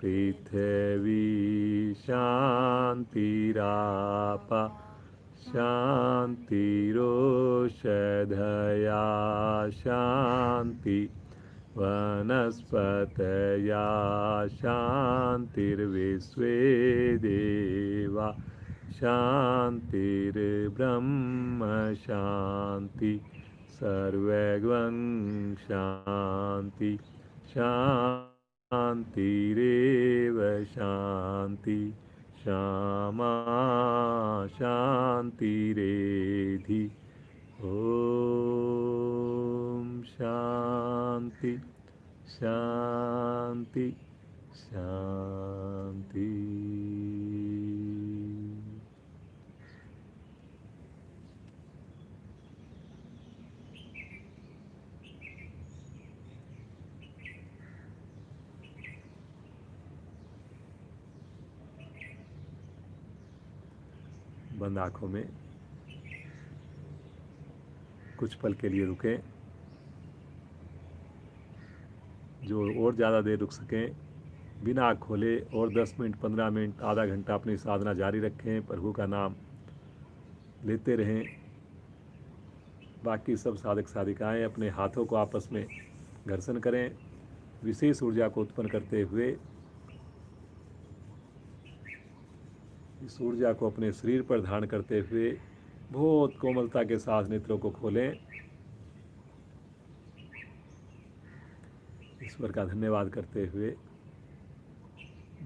पृथ्वी शांतिराप शांतिरोषधया शांति वनस्पतया शांतिर्विश्वे देवा शांतिर्ब्रह्म शांति सर्वगं शांति शांतिरेव शांति श्यामा शांतिरेधि। ओम शांति शांति शांति। बंद आँखों में कुछ पल के लिए रुकें। जो और ज़्यादा देर रुक सकें बिना आँख खोले और 10 मिनट, 15 मिनट, आधा घंटा अपनी साधना जारी रखें। प्रभु का नाम लेते रहें। बाकी सब साधक साधिकाएं अपने हाथों को आपस में घर्षण करें, विशेष ऊर्जा को उत्पन्न करते हुए इस ऊर्जा को अपने शरीर पर धारण करते हुए बहुत कोमलता के साथ नेत्रों को खोलें। ईश्वर का धन्यवाद करते हुए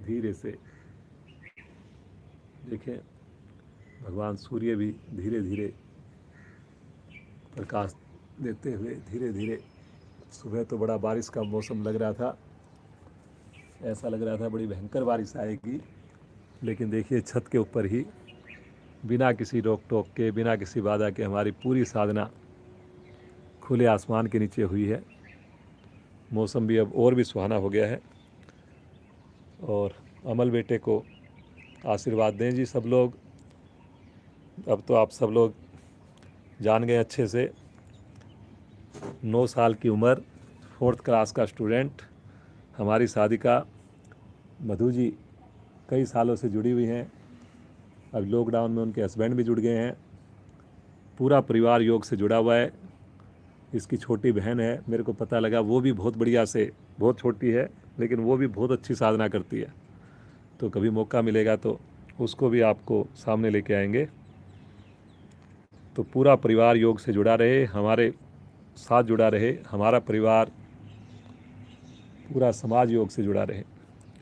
धीरे से देखें, भगवान सूर्य भी धीरे धीरे प्रकाश देते हुए धीरे धीरे। सुबह तो बड़ा बारिश का मौसम लग रहा था, ऐसा लग रहा था बड़ी भयंकर बारिश आएगी, लेकिन देखिए छत के ऊपर ही बिना किसी रोक टोक के, बिना किसी बाधा के हमारी पूरी साधना खुले आसमान के नीचे हुई है। मौसम भी अब और भी सुहाना हो गया है। और अमल बेटे को आशीर्वाद दें जी सब लोग। अब तो आप सब लोग जान गए अच्छे से, 9 साल की उम्र, 4th क्लास का स्टूडेंट, हमारी साधिका मधु जी कई सालों से जुड़ी हुई हैं। अब लॉकडाउन में उनके हस्बैंड भी जुड़ गए हैं। पूरा परिवार योग से जुड़ा हुआ है। इसकी छोटी बहन है, मेरे को पता लगा वो भी बहुत बढ़िया से, बहुत छोटी है लेकिन वो भी बहुत अच्छी साधना करती है। तो कभी मौका मिलेगा तो उसको भी आपको सामने लेके आएंगे। तो पूरा परिवार योग से जुड़ा रहे, हमारे साथ जुड़ा रहे, हमारा परिवार, पूरा समाज योग से जुड़ा रहे,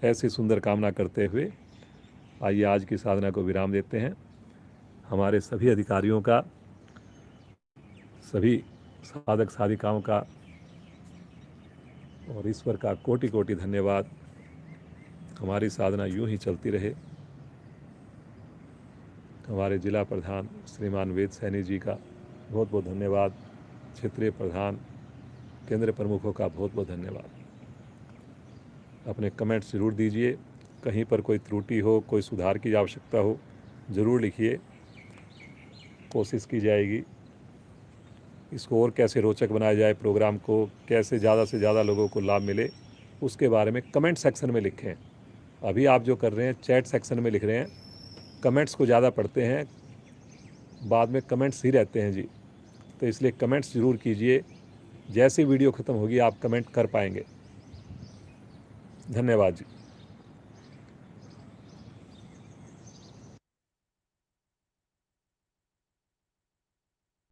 ऐसी सुंदर कामना करते हुए आइए आज की साधना को विराम देते हैं। हमारे सभी अधिकारियों का, सभी साधक साधिकाओं का और ईश्वर का कोटि कोटि धन्यवाद। हमारी साधना यूं ही चलती रहे। हमारे जिला प्रधान श्रीमान वेद सैनी जी का बहुत बहुत धन्यवाद। क्षेत्रीय प्रधान, केंद्र प्रमुखों का बहुत बहुत धन्यवाद। अपने कमेंट्स ज़रूर दीजिए। कहीं पर कोई त्रुटि हो, कोई सुधार की आवश्यकता हो, ज़रूर लिखिए। कोशिश की जाएगी इसको और कैसे रोचक बनाया जाए, प्रोग्राम को कैसे ज़्यादा से ज़्यादा लोगों को लाभ मिले, उसके बारे में कमेंट सेक्शन में लिखें। अभी आप जो कर रहे हैं चैट सेक्शन में लिख रहे हैं, कमेंट्स को ज़्यादा पढ़ते हैं, बाद में कमेंट्स ही रहते हैं जी। तो इसलिए कमेंट्स ज़रूर कीजिए। जैसे वीडियो ख़त्म होगी आप कमेंट कर पाएंगे। धन्यवाद जी।